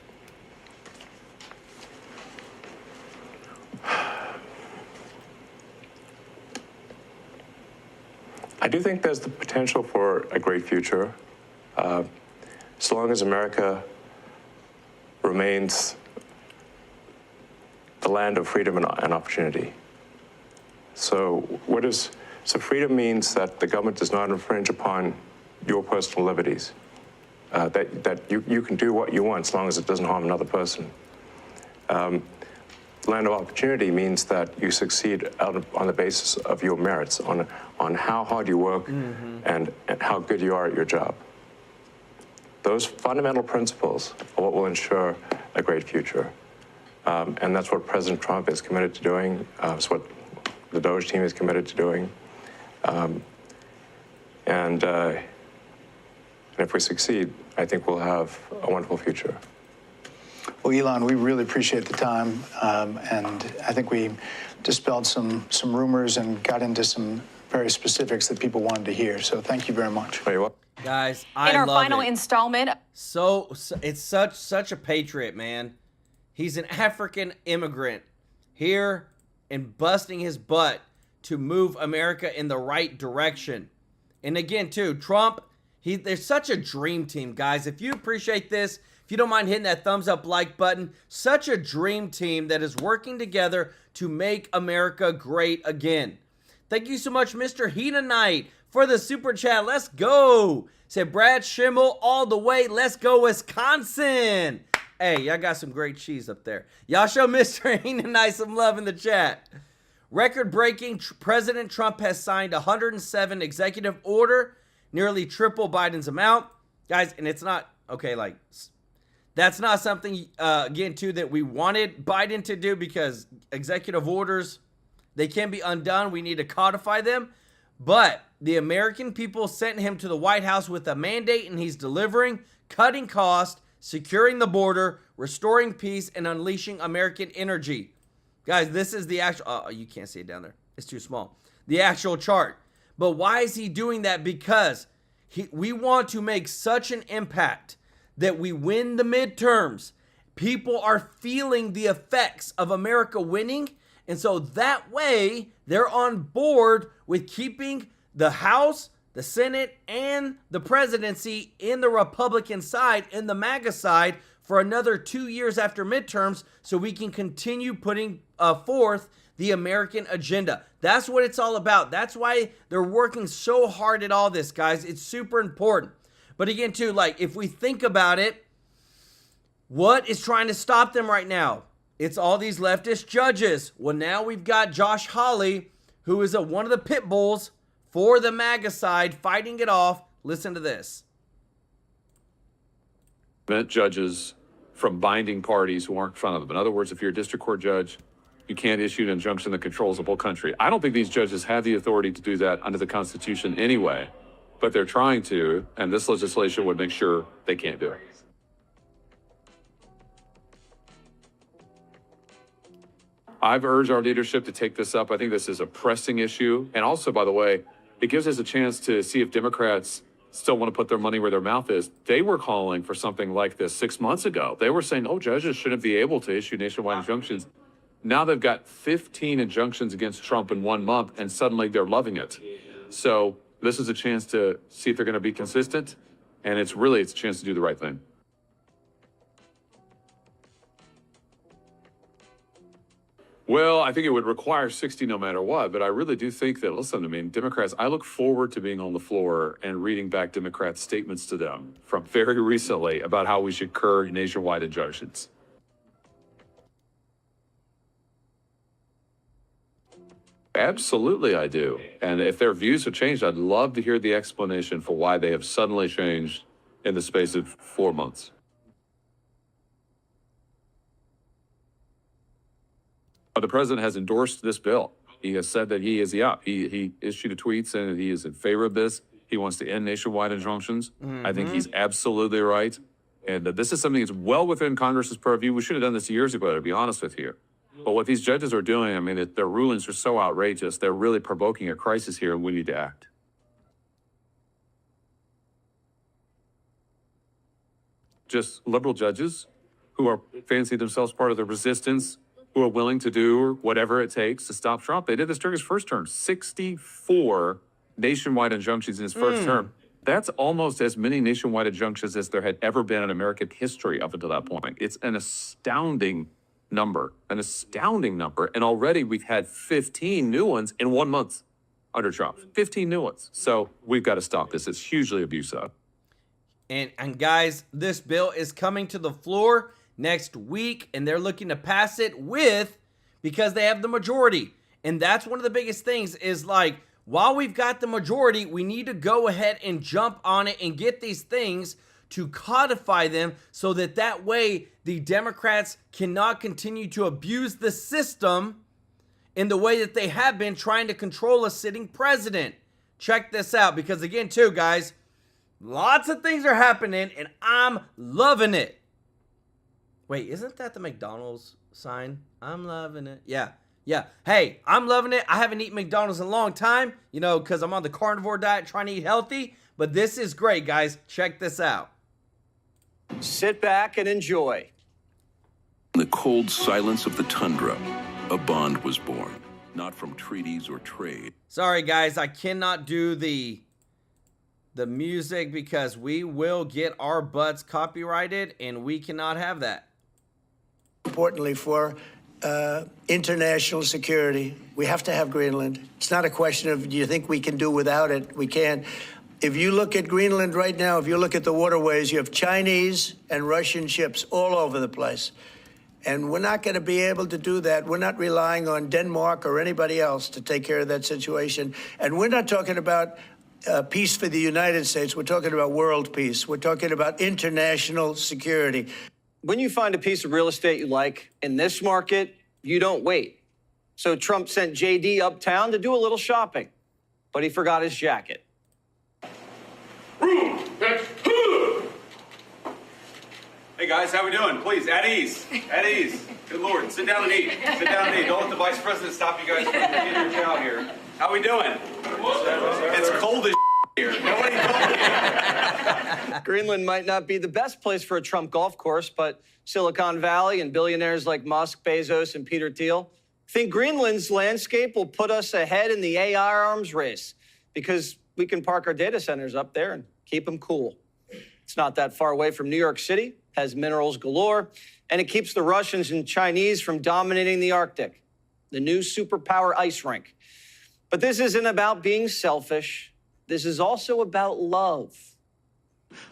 I do think there's the potential for a great future, as long as America remains the land of freedom and opportunity. So freedom means that the government does not infringe upon your personal liberties, that you can do what you want as long as it doesn't harm another person. Land of opportunity means that you succeed on the basis of your merits, on how hard you work and how good you are at your job. Those fundamental principles are what will ensure a great future. And that's what President Trump is committed to doing. It's what the Doge team is committed to doing. And if we succeed, I think we'll have a wonderful future. Well, Elon, we really appreciate the time, and I think we dispelled some rumors and got into some very specifics that people wanted to hear. So thank you very much. Very well. Guys, I love it. In our final installment. So it's such a patriot, man. He's an African immigrant here and busting his butt to move America in the right direction. And again, too, Trump, there's such a dream team, guys. If you appreciate this, if you don't mind hitting that thumbs up like button, such a dream team that is working together to make America great again. Thank you so much, Mr. Hina Knight, for the super chat. Let's go. Said Brad Schimmel all the way. Let's go, Wisconsin. Hey, y'all got some great cheese up there. Y'all show Mr. Hina Knight some love in the chat. Record-breaking, President Trump has signed 107 executive order, nearly triple Biden's amount. Guys, and it's not, okay, like, that's not something, again, too, that we wanted Biden to do, because executive orders, they can be undone. We need to codify them. But the American people sent him to the White House with a mandate, and he's delivering, cutting costs, securing the border, restoring peace, and unleashing American energy. Guys, this is the actual, oh, you can't see it down there. It's too small. The actual chart. But why is he doing that? Because we want to make such an impact that we win the midterms. People are feeling the effects of America winning. And so that way, they're on board with keeping the House, the Senate, and the presidency in the Republican side, in the MAGA side, for another 2 years after midterms, so we can continue putting forth the American agenda. That's what it's all about. That's why they're working so hard at all this, guys. It's super important. But again, too, like, if we think about it, what is trying to stop them right now? It's all these leftist judges. Well, now we've got Josh Hawley, who is one of the pit bulls for the MAGA side, fighting it off. Listen to this. Prevent judges from binding parties who aren't in front of them. In other words, if you're a district court judge, you can't issue an injunction that controls the whole country. I don't think these judges have the authority to do that under the Constitution anyway, but they're trying to, and this legislation would make sure they can't do it. I've urged our leadership to take this up. I think this is a pressing issue. And also, by the way, it gives us a chance to see if Democrats still want to put their money where their mouth is. They were calling for something like this 6 months ago. They were saying, oh, judges shouldn't be able to issue nationwide injunctions. Now they've got 15 injunctions against Trump in 1 month, and suddenly they're loving it. So this is a chance to see if they're going to be consistent, and it's a chance to do the right thing. Well, I think it would require 60 no matter what, but I really do think that, listen, I mean, Democrats, I look forward to being on the floor and reading back Democrats' statements to them from very recently about how we should curb nationwide injunctions. Absolutely, I do. And if their views have changed, I'd love to hear the explanation for why they have suddenly changed in the space of 4 months. The president has endorsed this bill. He has said that he issued a tweet saying that he is in favor of this. He wants to end nationwide injunctions. I think he's absolutely right. And this is something that's well within Congress's purview. We should have done this years ago, to be honest with you. But what these judges are doing, I mean, their rulings are so outrageous. They're really provoking a crisis here, and we need to act. Just liberal judges who are fancy themselves part of the resistance, who are willing to do whatever it takes to stop Trump. They did this during his first term, 64 nationwide injunctions in his first term. That's almost as many nationwide injunctions as there had ever been in American history up until that point. It's an astounding number. And already we've had 15 new ones in 1 month under Trump. 15 new ones. So we've got to stop this. It's hugely abusive. And guys, this bill is coming to the floor next week, and they're looking to pass it because they have the majority. And that's one of the biggest things is, like, while we've got the majority, we need to go ahead and jump on it and get these things to codify them so that way the Democrats cannot continue to abuse the system in the way that they have been trying to control a sitting president. Check this out, because again, too, guys, lots of things are happening, and I'm loving it. Wait, isn't that the McDonald's sign? I'm loving it. Yeah. Hey, I'm loving it. I haven't eaten McDonald's in a long time, because I'm on the carnivore diet trying to eat healthy. But this is great, guys. Check this out. Sit back and enjoy. In the cold silence of the tundra, a bond was born, not from treaties or trade. Sorry, guys, I cannot do the music because we will get our butts copyrighted, and we cannot have that. Importantly, for international security, we have to have Greenland. It's not a question of, do you think we can do without it? We can. If you look at Greenland right now, if you look at the waterways, you have Chinese and Russian ships all over the place. And we're not going to be able to do that. We're not relying on Denmark or anybody else to take care of that situation. And we're not talking about peace for the United States. We're talking about world peace. We're talking about international security. When you find a piece of real estate you like in this market, you don't wait. So Trump sent JD uptown to do a little shopping, but he forgot his jacket. Hey guys, how we doing? Please, at ease. At ease. Good Lord, sit down and eat. Sit down and eat. Don't let the vice president stop you guys from getting your chow here. How we doing? It's cold as here. Nobody told me. Greenland might not be the best place for a Trump golf course, but Silicon Valley and billionaires like Musk, Bezos, and Peter Thiel think Greenland's landscape will put us ahead in the AI arms race because we can park our data centers up there and keep them cool. It's not that far away from New York City, has minerals galore, and it keeps the Russians and Chinese from dominating the Arctic, the new superpower ice rink. But this isn't about being selfish. This is also about love.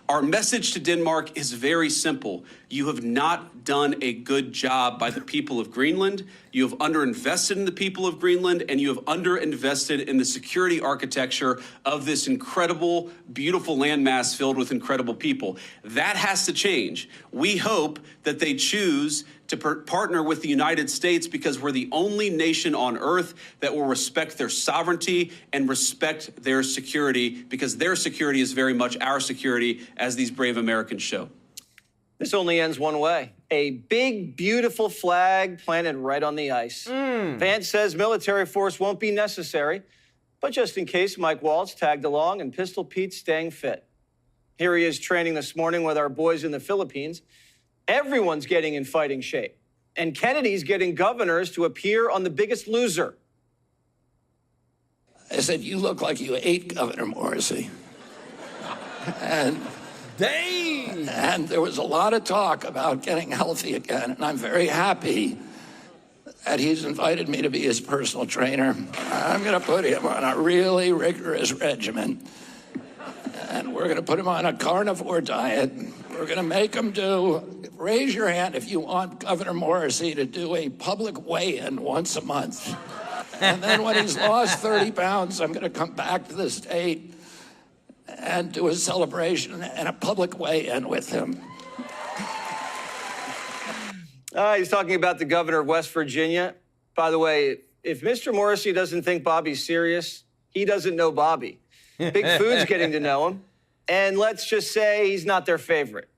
Our message to Denmark is very simple. You have not done a good job by the people of Greenland. You have underinvested in the people of Greenland, and you have underinvested in the security architecture of this incredible, beautiful landmass filled with incredible people. That has to change. We hope that they choose to partner with the United States because we're the only nation on earth that will respect their sovereignty and respect their security, because their security is very much our security, as these brave Americans show. This only ends one way. A big, beautiful flag planted right on the ice. Vance says military force won't be necessary, but just in case, Mike Walsh tagged along and Pistol Pete's staying fit. Here he is training this morning with our boys in the Philippines. Everyone's getting in fighting shape. And Kennedy's getting governors to appear on The Biggest Loser. I said, you look like you ate Governor Morrissey. And there was a lot of talk about getting healthy again, and I'm very happy that he's invited me to be his personal trainer. I'm going to put him on a really rigorous regimen, and we're going to put him on a carnivore diet. We're going to make him raise your hand if you want Governor Morrissey to do a public weigh-in once a month. And then when he's lost 30 pounds, I'm going to come back to the state and do a celebration and a public weigh-in with him. He's talking about the governor of West Virginia. By the way, if Mr. Morrissey doesn't think Bobby's serious, he doesn't know Bobby. Big Food's getting to know him. And let's just say he's not their favorite.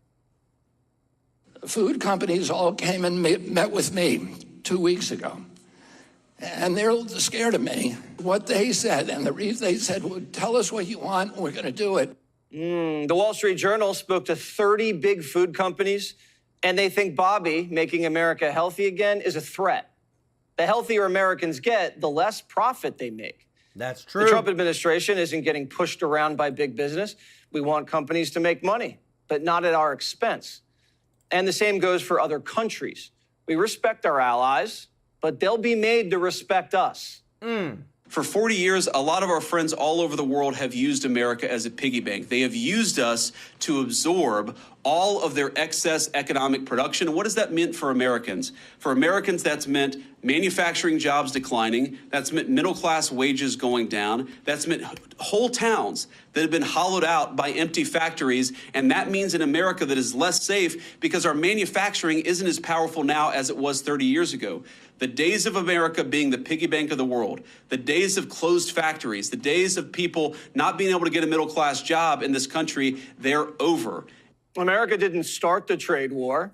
Food companies all came and met with me 2 weeks ago. And they're scared of me. What they said, and the reason they said, well, tell us what you want, and we're going to do it. The Wall Street Journal spoke to 30 big food companies, and they think Bobby making America healthy again is a threat. The healthier Americans get, the less profit they make. That's true. The Trump administration isn't getting pushed around by big business. We want companies to make money, but not at our expense. And the same goes for other countries. We respect our allies, but they'll be made to respect us. For 40 years, a lot of our friends all over the world have used America as a piggy bank. They have used us to absorb all of their excess economic production. What does that mean for Americans? For Americans, that's meant manufacturing jobs declining. That's meant middle-class wages going down. That's meant whole towns that have been hollowed out by empty factories. And that means an America that is less safe because our manufacturing isn't as powerful now as it was 30 years ago. The days of America being the piggy bank of the world, the days of closed factories, the days of people not being able to get a middle-class job in this country, they're over. America didn't start the trade war.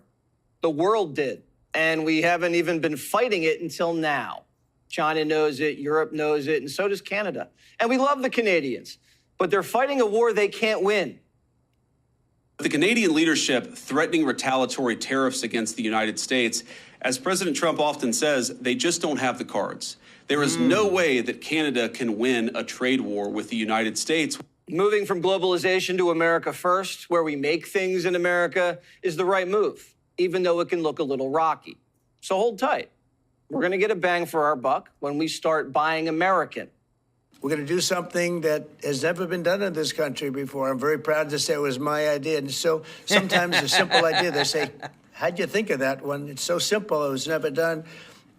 The world did. And we haven't even been fighting it until now. China knows it, Europe knows it, and so does Canada. And we love the Canadians, but they're fighting a war they can't win. The Canadian leadership threatening retaliatory tariffs against the United States, as President Trump often says, they just don't have the cards. There is no way that Canada can win a trade war with the United States. Moving from globalization to America first, where we make things in America, is the right move, even though it can look a little rocky. So hold tight. We're going to get a bang for our buck when we start buying American. We're going to do something that has never been done in this country before. I'm very proud to say it was my idea. And so sometimes a simple idea, they say, how'd you think of that one? It's so simple, it was never done.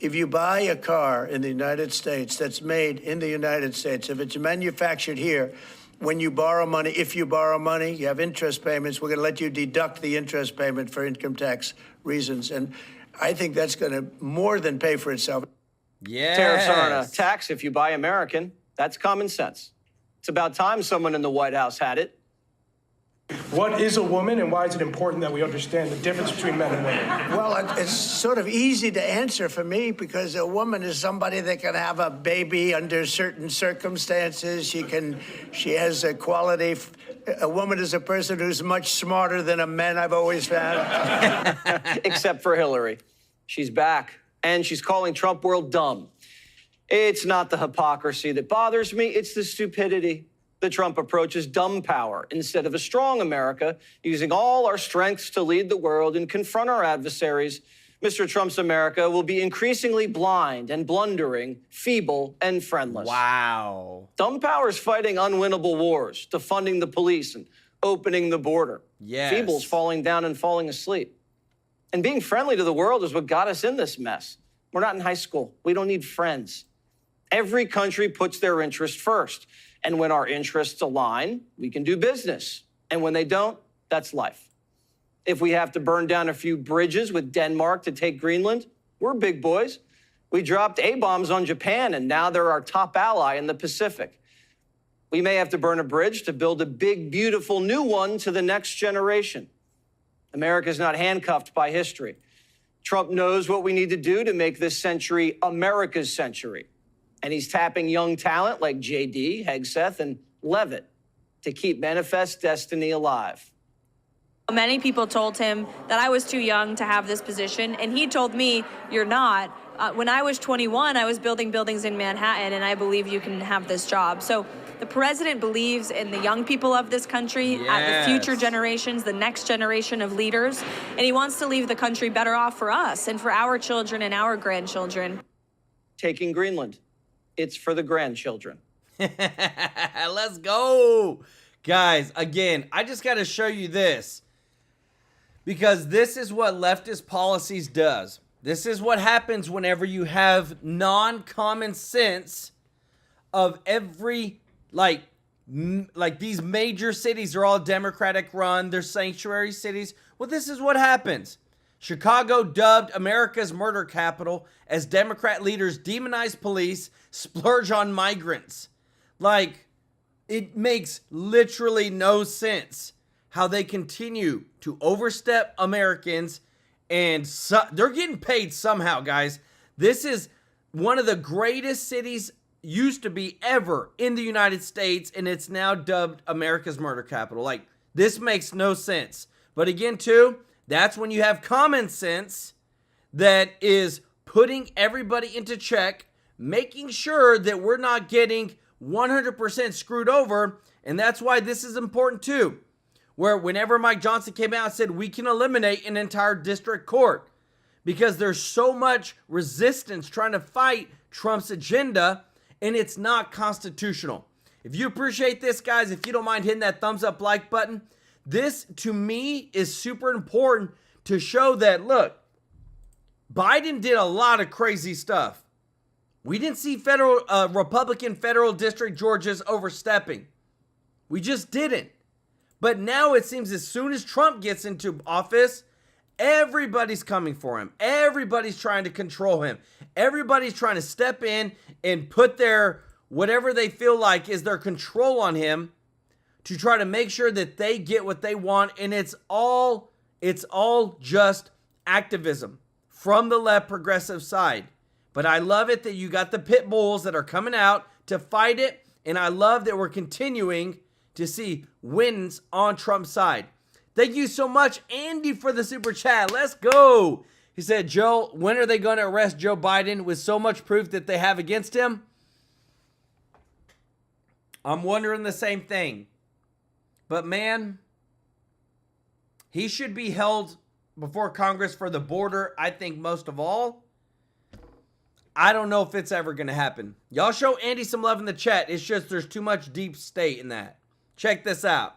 If you buy a car in the United States that's made in the United States, if it's manufactured here, when you borrow money, if you borrow money, you have interest payments, we're going to let you deduct the interest payment for income tax reasons. And I think that's going to more than pay for itself. Yes. Tariffs aren't a tax if you buy American. That's common sense. It's about time someone in the White House had it. What is a woman, and why is it important that we understand the difference between men and women? Well, it's sort of easy to answer for me because a woman is somebody that can have a baby under certain circumstances. She has a quality. A woman is a person who's much smarter than a man, I've always found. Except for Hillary. She's back, and she's calling Trump world dumb. It's not the hypocrisy that bothers me, it's the stupidity. The Trump approach is dumb power instead of a strong America, using all our strengths to lead the world and confront our adversaries. Mr. Trump's America will be increasingly blind and blundering, feeble and friendless. Wow. Dumb power is fighting unwinnable wars, defunding the police and opening the border. Yes. Feeble's falling down and falling asleep. And being friendly to the world is what got us in this mess. We're not in high school. We don't need friends. Every country puts their interest first. And when our interests align, we can do business. And when they don't, that's life. If we have to burn down a few bridges with Denmark to take Greenland, we're big boys. We dropped A-bombs on Japan, and now they're our top ally in the Pacific. We may have to burn a bridge to build a big, beautiful new one to the next generation. America's not handcuffed by history. Trump knows what we need to do to make this century America's century. And he's tapping young talent like JD, Hegseth, and Levitt to keep Manifest Destiny alive. Many people told him that I was too young to have this position, and he told me, you're not. When I was 21, I was building buildings in Manhattan, and I believe you can have this job. So the president believes in the young people of this country, the future generations, the next generation of leaders, and he wants to leave the country better off for us and for our children and our grandchildren. Taking Greenland. It's for the grandchildren. Let's go. Guys, again, I just got to show you this. Because this is what leftist policies does. This is what happens whenever you have non-common sense of every, like these major cities are all Democratic run. They're sanctuary cities. Well, this is what happens. Chicago dubbed America's murder capital as Democrat leaders demonize police, splurge on migrants. Like, it makes literally no sense how they continue to overstep Americans, and they're getting paid somehow, guys. This is one of the greatest cities used to be ever in the United States, and it's now dubbed America's murder capital. Like, this makes no sense. But again, too, that's when you have common sense that is putting everybody into check, making sure that we're not getting 100% screwed over, and that's why this is important, too. Where whenever Mike Johnson came out and said we can eliminate an entire district court because there's so much resistance trying to fight Trump's agenda, and it's not constitutional. If you appreciate this, guys, if you don't mind hitting that thumbs up like button, this to me is super important to show that, look, Biden did a lot of crazy stuff. We didn't see Republican federal district judges overstepping. We just didn't. But now it seems as soon as Trump gets into office, everybody's coming for him. Everybody's trying to control him. Everybody's trying to step in and put their, whatever they feel like is their control on him to try to make sure that they get what they want. And it's all just activism from the left progressive side. But I love it that you got the pit bulls that are coming out to fight it. And I love that we're continuing to see wins on Trump's side. Thank you so much, Andy, for the super chat. Let's go. He said, Joe, when are they going to arrest Joe Biden with so much proof that they have against him? I'm wondering the same thing. But man, he should be held before Congress for the border, I think most of all. I don't know if it's ever going to happen. Y'all show Andy some love in the chat. It's just there's too much deep state in that. Check this out.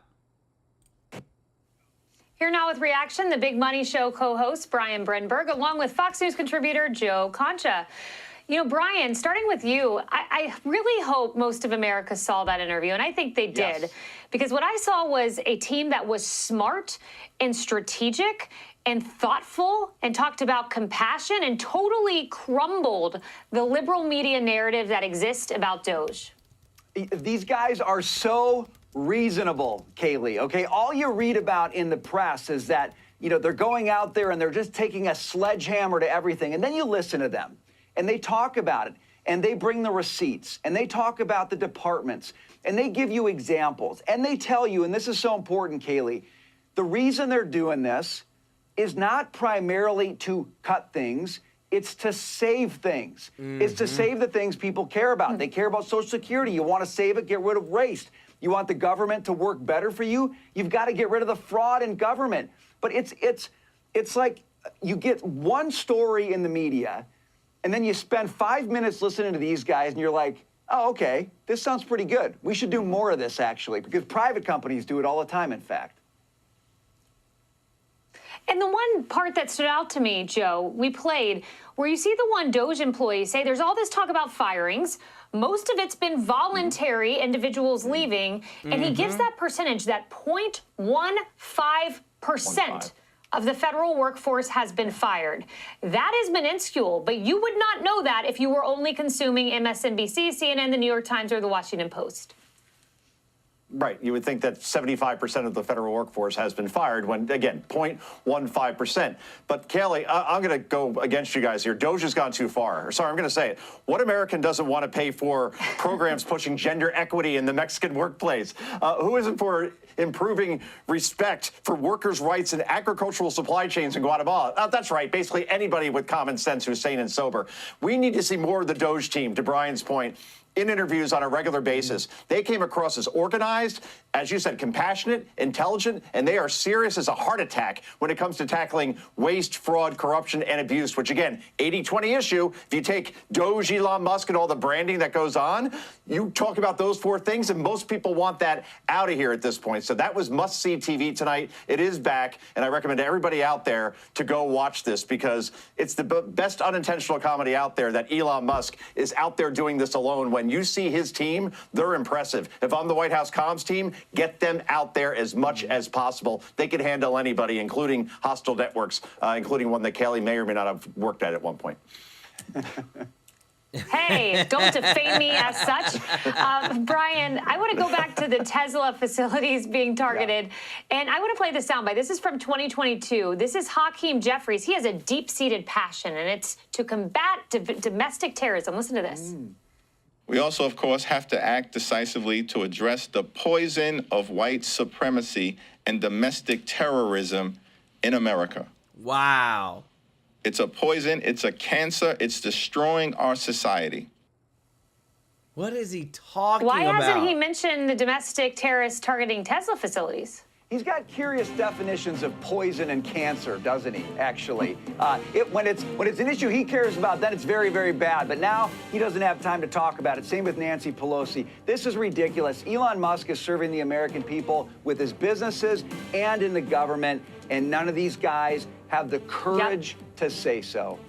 Here now with reaction, the Big Money Show co-host Brian Brenberg, along with Fox News contributor Joe Concha. You know, Brian, starting with you, I really hope most of America saw that interview, and I think they did. Yes. Because what I saw was a team that was smart and strategic and thoughtful and talked about compassion and totally crumbled the liberal media narrative that exists about Doge. These guys are so reasonable, Kaylee, okay? All you read about in the press is that, you know, they're going out there and they're just taking a sledgehammer to everything. And then you listen to them and they talk about it and they bring the receipts and they talk about the departments and they give you examples and they tell you, and this is so important, Kaylee, the reason they're doing this is not primarily to cut things. It's to save things. It's to save the things people care about. They care about Social Security. You want to save it, get rid of waste. You want the government to work better for you? You've got to get rid of the fraud in government. But it's like you get one story in the media, and then you spend 5 minutes listening to these guys, and you're like, oh, okay, this sounds pretty good. We should do more of this, actually, because private companies do it all the time, in fact. And the one part that stood out to me, Joe, we played, where you see the one Doge employee say there's all this talk about firings. Most of it's been voluntary individuals leaving, and he gives that percentage, that 0.15% of the federal workforce has been fired. That is minuscule, but you would not know that if you were only consuming MSNBC, CNN, the New York Times, or the Washington Post. Right. You would think that 75% of the federal workforce has been fired when, again, 0.15%. But, Kelly, I'm going to go against you guys here. Doge has gone too far. Sorry, I'm going to say it. What American doesn't want to pay for programs pushing gender equity in the Mexican workplace? Who isn't for improving respect for workers' rights and agricultural supply chains in Guatemala? That's right. Basically anybody with common sense who's sane and sober. We need to see more of the Doge team, to Brian's point, in interviews on a regular basis. They came across as organized, as you said, compassionate, intelligent, and they are serious as a heart attack when it comes to tackling waste, fraud, corruption, and abuse, which, again, 80-20 issue. If you take Doge, Elon Musk, and all the branding that goes on, you talk about those four things, and most people want that out of here at this point. So that was must-see TV tonight. It is back, and I recommend everybody out there to go watch this because it's the best unintentional comedy out there that Elon Musk is out there doing this alone. When you see his team, they're impressive. If I'm the White House comms team, get them out there as much as possible. They can handle anybody, including hostile networks, including one that Kelly may or may not have worked at one point. Hey, don't defame me as such. Brian, I want to go back to the Tesla facilities being targeted. Yeah. And I want to play this soundbite. This is from 2022. This is Hakeem Jeffries. He has a deep-seated passion, and it's to combat domestic terrorism. Listen to this. We also, of course, have to act decisively to address the poison of white supremacy and domestic terrorism in America. Wow. It's a poison, it's a cancer, it's destroying our society. What is he talking about? Why hasn't he mentioned the domestic terrorists targeting Tesla facilities? He's got curious definitions of poison and cancer, doesn't he, actually? When it's an issue he cares about, then it's very, very bad. But now he doesn't have time to talk about it. Same with Nancy Pelosi. This is ridiculous. Elon Musk is serving the American people with his businesses and in the government, and none of these guys have the courage to say so.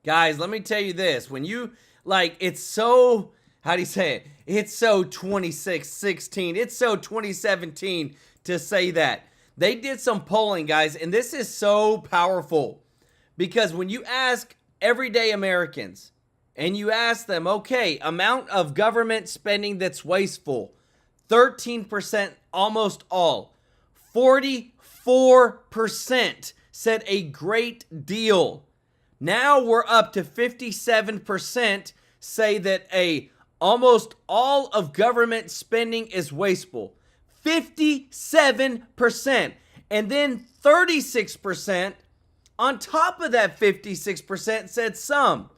Guys, let me tell you this. When you, it's so, how do you say it? It's so 26-16. It's so 2017 to say that. They did some polling, guys, and this is so powerful because when you ask everyday Americans and you ask them, okay, amount of government spending that's wasteful, 13%, almost all. 44% said a great deal. Now we're up to 57% say that almost all of government spending is wasteful. 57%. And then 36% on top of that 56% said some.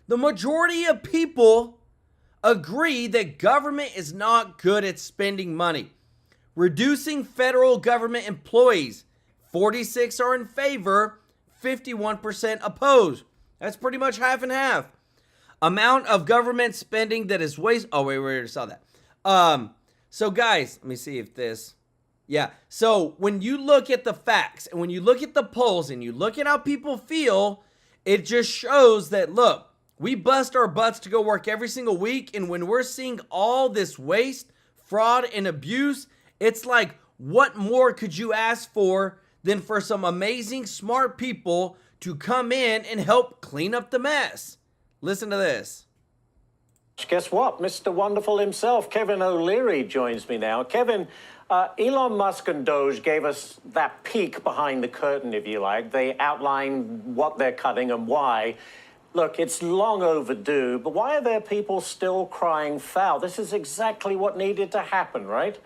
The majority of people agree that government is not good at spending money. Reducing federal government employees. 46 are in favor, 51% opposed. That's pretty much half and half. Amount of government spending that is waste. Oh, wait, we already saw that. So guys, let me see if this. Yeah. So when you look at the facts and when you look at the polls and you look at how people feel, it just shows that, look, we bust our butts to go work every single week. And when we're seeing all this waste, fraud, and abuse, it's like, what more could you ask for than for some amazing, smart people to come in and help clean up the mess? Listen to this. Guess what? Mr. Wonderful himself, Kevin O'Leary, joins me now. Kevin, Elon Musk and Doge gave us that peek behind the curtain, if you like. They outlined what they're cutting and why. Look, it's long overdue, but why are there people still crying foul? This is exactly what needed to happen, right?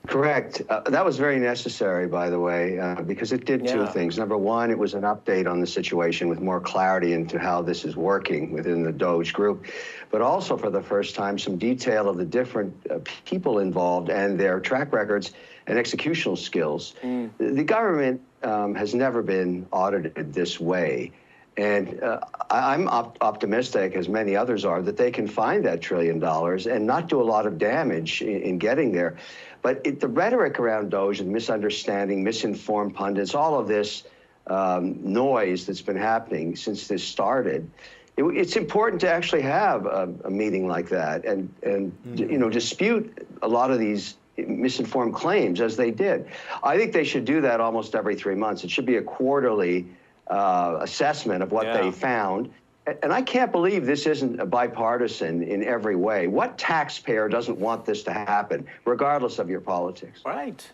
Correct. That was very necessary, by the way, because it did two things. Number one, it was an update on the situation with more clarity into how this is working within the Doge group, but also for the first time, some detail of the different people involved and their track records and executional skills. The government has never been audited this way. And I'm optimistic, as many others are, that they can find that $1 trillion and not do a lot of damage in getting there. But the rhetoric around Doge and misunderstanding, misinformed pundits, all of this noise that's been happening since this started, it's important to actually have a meeting like that and you know, dispute a lot of these misinformed claims as they did. I think they should do that almost every 3 months. It should be a quarterly assessment of what they found And I can't believe this isn't bipartisan in every way. What taxpayer doesn't want this to happen, regardless of your politics? Right.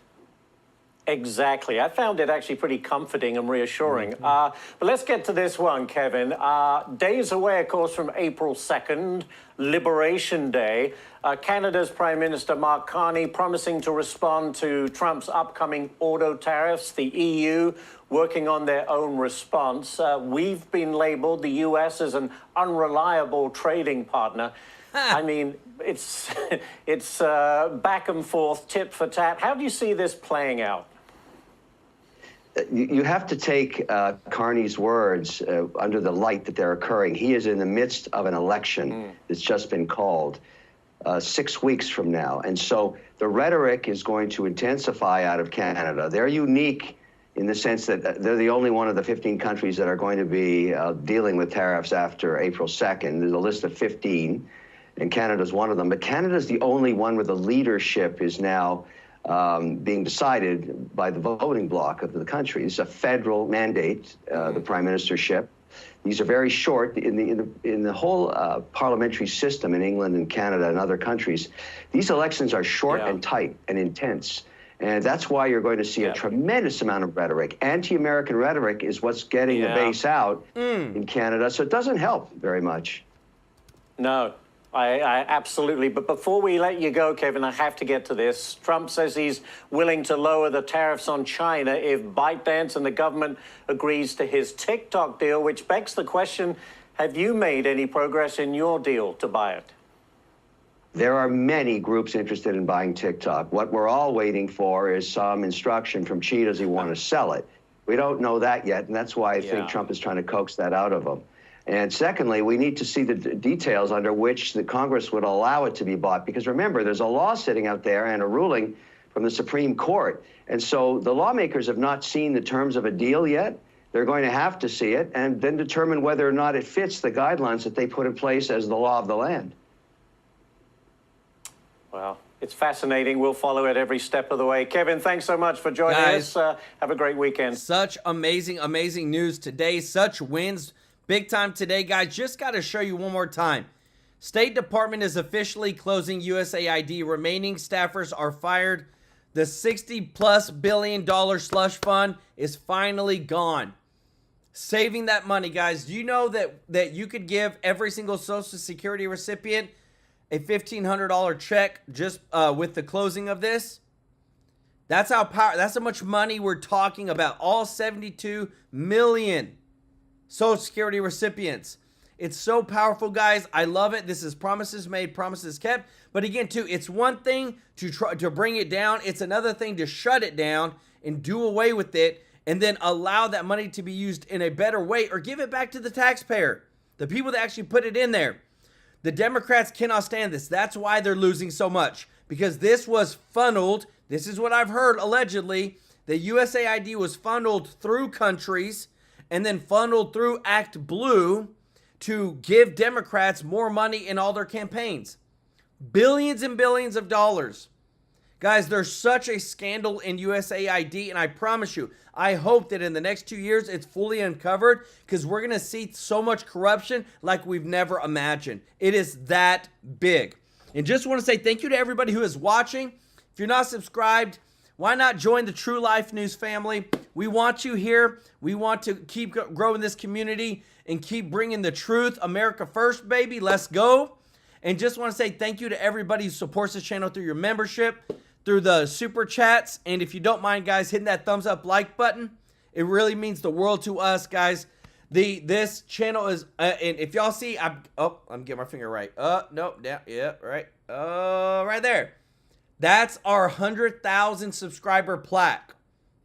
Exactly. I found it actually pretty comforting and reassuring. But let's get to this one, Kevin. Days away, of course, from April 2nd, Liberation Day. Canada's Prime Minister Mark Carney promising to respond to Trump's upcoming auto tariffs. The EU working on their own response. We've been labeled, the U.S., as an unreliable trading partner. I mean, it's back and forth, tit for tat. How do you see this playing out? You have to take Carney's words under the light that they're occurring. He is in the midst of an election that's just been called 6 weeks from now. And so the rhetoric is going to intensify out of Canada. They're unique in the sense that they're the only one of the 15 countries that are going to be dealing with tariffs after April 2nd. There's a list of 15, and Canada's one of them. But Canada's the only one where the leadership is now being decided by the voting bloc of the country. It's a federal mandate, the prime ministership. These are very short. In the whole parliamentary system in England and Canada and other countries, these elections are short and tight and intense. And that's why you're going to see a tremendous amount of rhetoric. Anti-American rhetoric is what's getting the base out in Canada, so it doesn't help very much. No, I absolutely. But before we let you go, Kevin, I have to get to this. Trump says he's willing to lower the tariffs on China if ByteDance and the government agrees to his TikTok deal, which begs the question, have you made any progress in your deal to buy it? There are many groups interested in buying TikTok. What we're all waiting for is some instruction from Xi, does he want to sell it? We don't know that yet, and that's why I think Trump is trying to coax that out of him. And secondly, we need to see the details under which the Congress would allow it to be bought. Because remember, there's a law sitting out there and a ruling from the Supreme Court. And so the lawmakers have not seen the terms of a deal yet. They're going to have to see it and then determine whether or not it fits the guidelines that they put in place as the law of the land. Well, it's fascinating. We'll follow it every step of the way. Kevin, thanks so much for joining us. Have a great weekend. Such amazing, amazing news today. Such wins. Big time today, guys. Just got to show you one more time. State Department is officially closing USAID. Remaining staffers are fired. The $60+ billion slush fund is finally gone. Saving that money, guys. Do you know that you could give every single Social Security recipient a $1,500 check just with the closing of this? That's how much money we're talking about. All 72 million Social Security recipients. It's so powerful, guys. I love it. This is promises made, promises kept. But again, too, it's one thing to try to bring it down. It's another thing to shut it down and do away with it and then allow that money to be used in a better way or give it back to the taxpayer, the people that actually put it in there. The Democrats cannot stand this. That's why they're losing so much, because this was funneled. This is what I've heard allegedly. The USAID was funneled through countries and then funneled through Act Blue to give Democrats more money in all their campaigns. Billions and billions of dollars. Guys, there's such a scandal in USAID, and I promise you, I hope that in the next 2 years it's fully uncovered, because we're going to see so much corruption like we've never imagined. It is that big. And just want to say thank you to everybody who is watching. If you're not subscribed, why not join the TrueLife News family? We want you here. We want to keep growing this community and keep bringing the truth. America first, baby. Let's go. And just want to say thank you to everybody who supports this channel through your membership, through the super chats. And if you don't mind, guys, hitting that thumbs up like button, it really means the world to us, guys. This channel is, and if y'all see, I'm getting my finger right. Nope, down, yeah, right. Right there. That's our 100,000 subscriber plaque.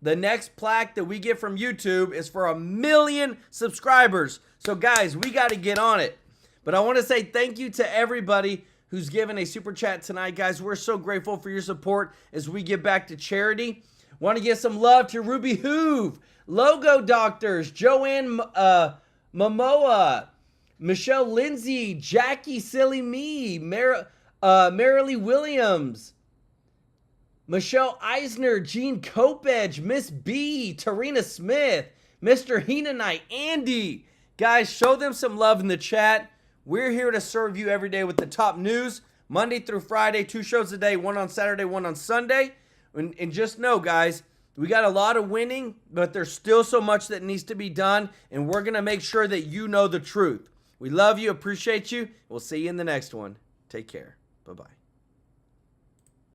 The next plaque that we get from YouTube is for 1 million subscribers. So guys, we got to get on it. But I want to say thank you to everybody who's given a super chat tonight, guys. We're so grateful for your support as we give back to charity. Want to give some love to Ruby Hoove, Logo Doctors, Joanne Momoa, Michelle Lindsay, Jackie Silly Me, Marilee Williams, Michelle Eisner, Jean Kopedge, Miss B, Tarina Smith, Mr. Heenanite, Andy, Guys, show them some love in the chat. We're here to serve you every day with the top news, Monday through Friday, 2 shows a day, one on Saturday, one on Sunday. And just know, guys, we got a lot of winning, but there's still so much that needs to be done, and we're going to make sure that you know the truth. We love you, appreciate you. We'll see you in the next one. Take care. Bye-bye.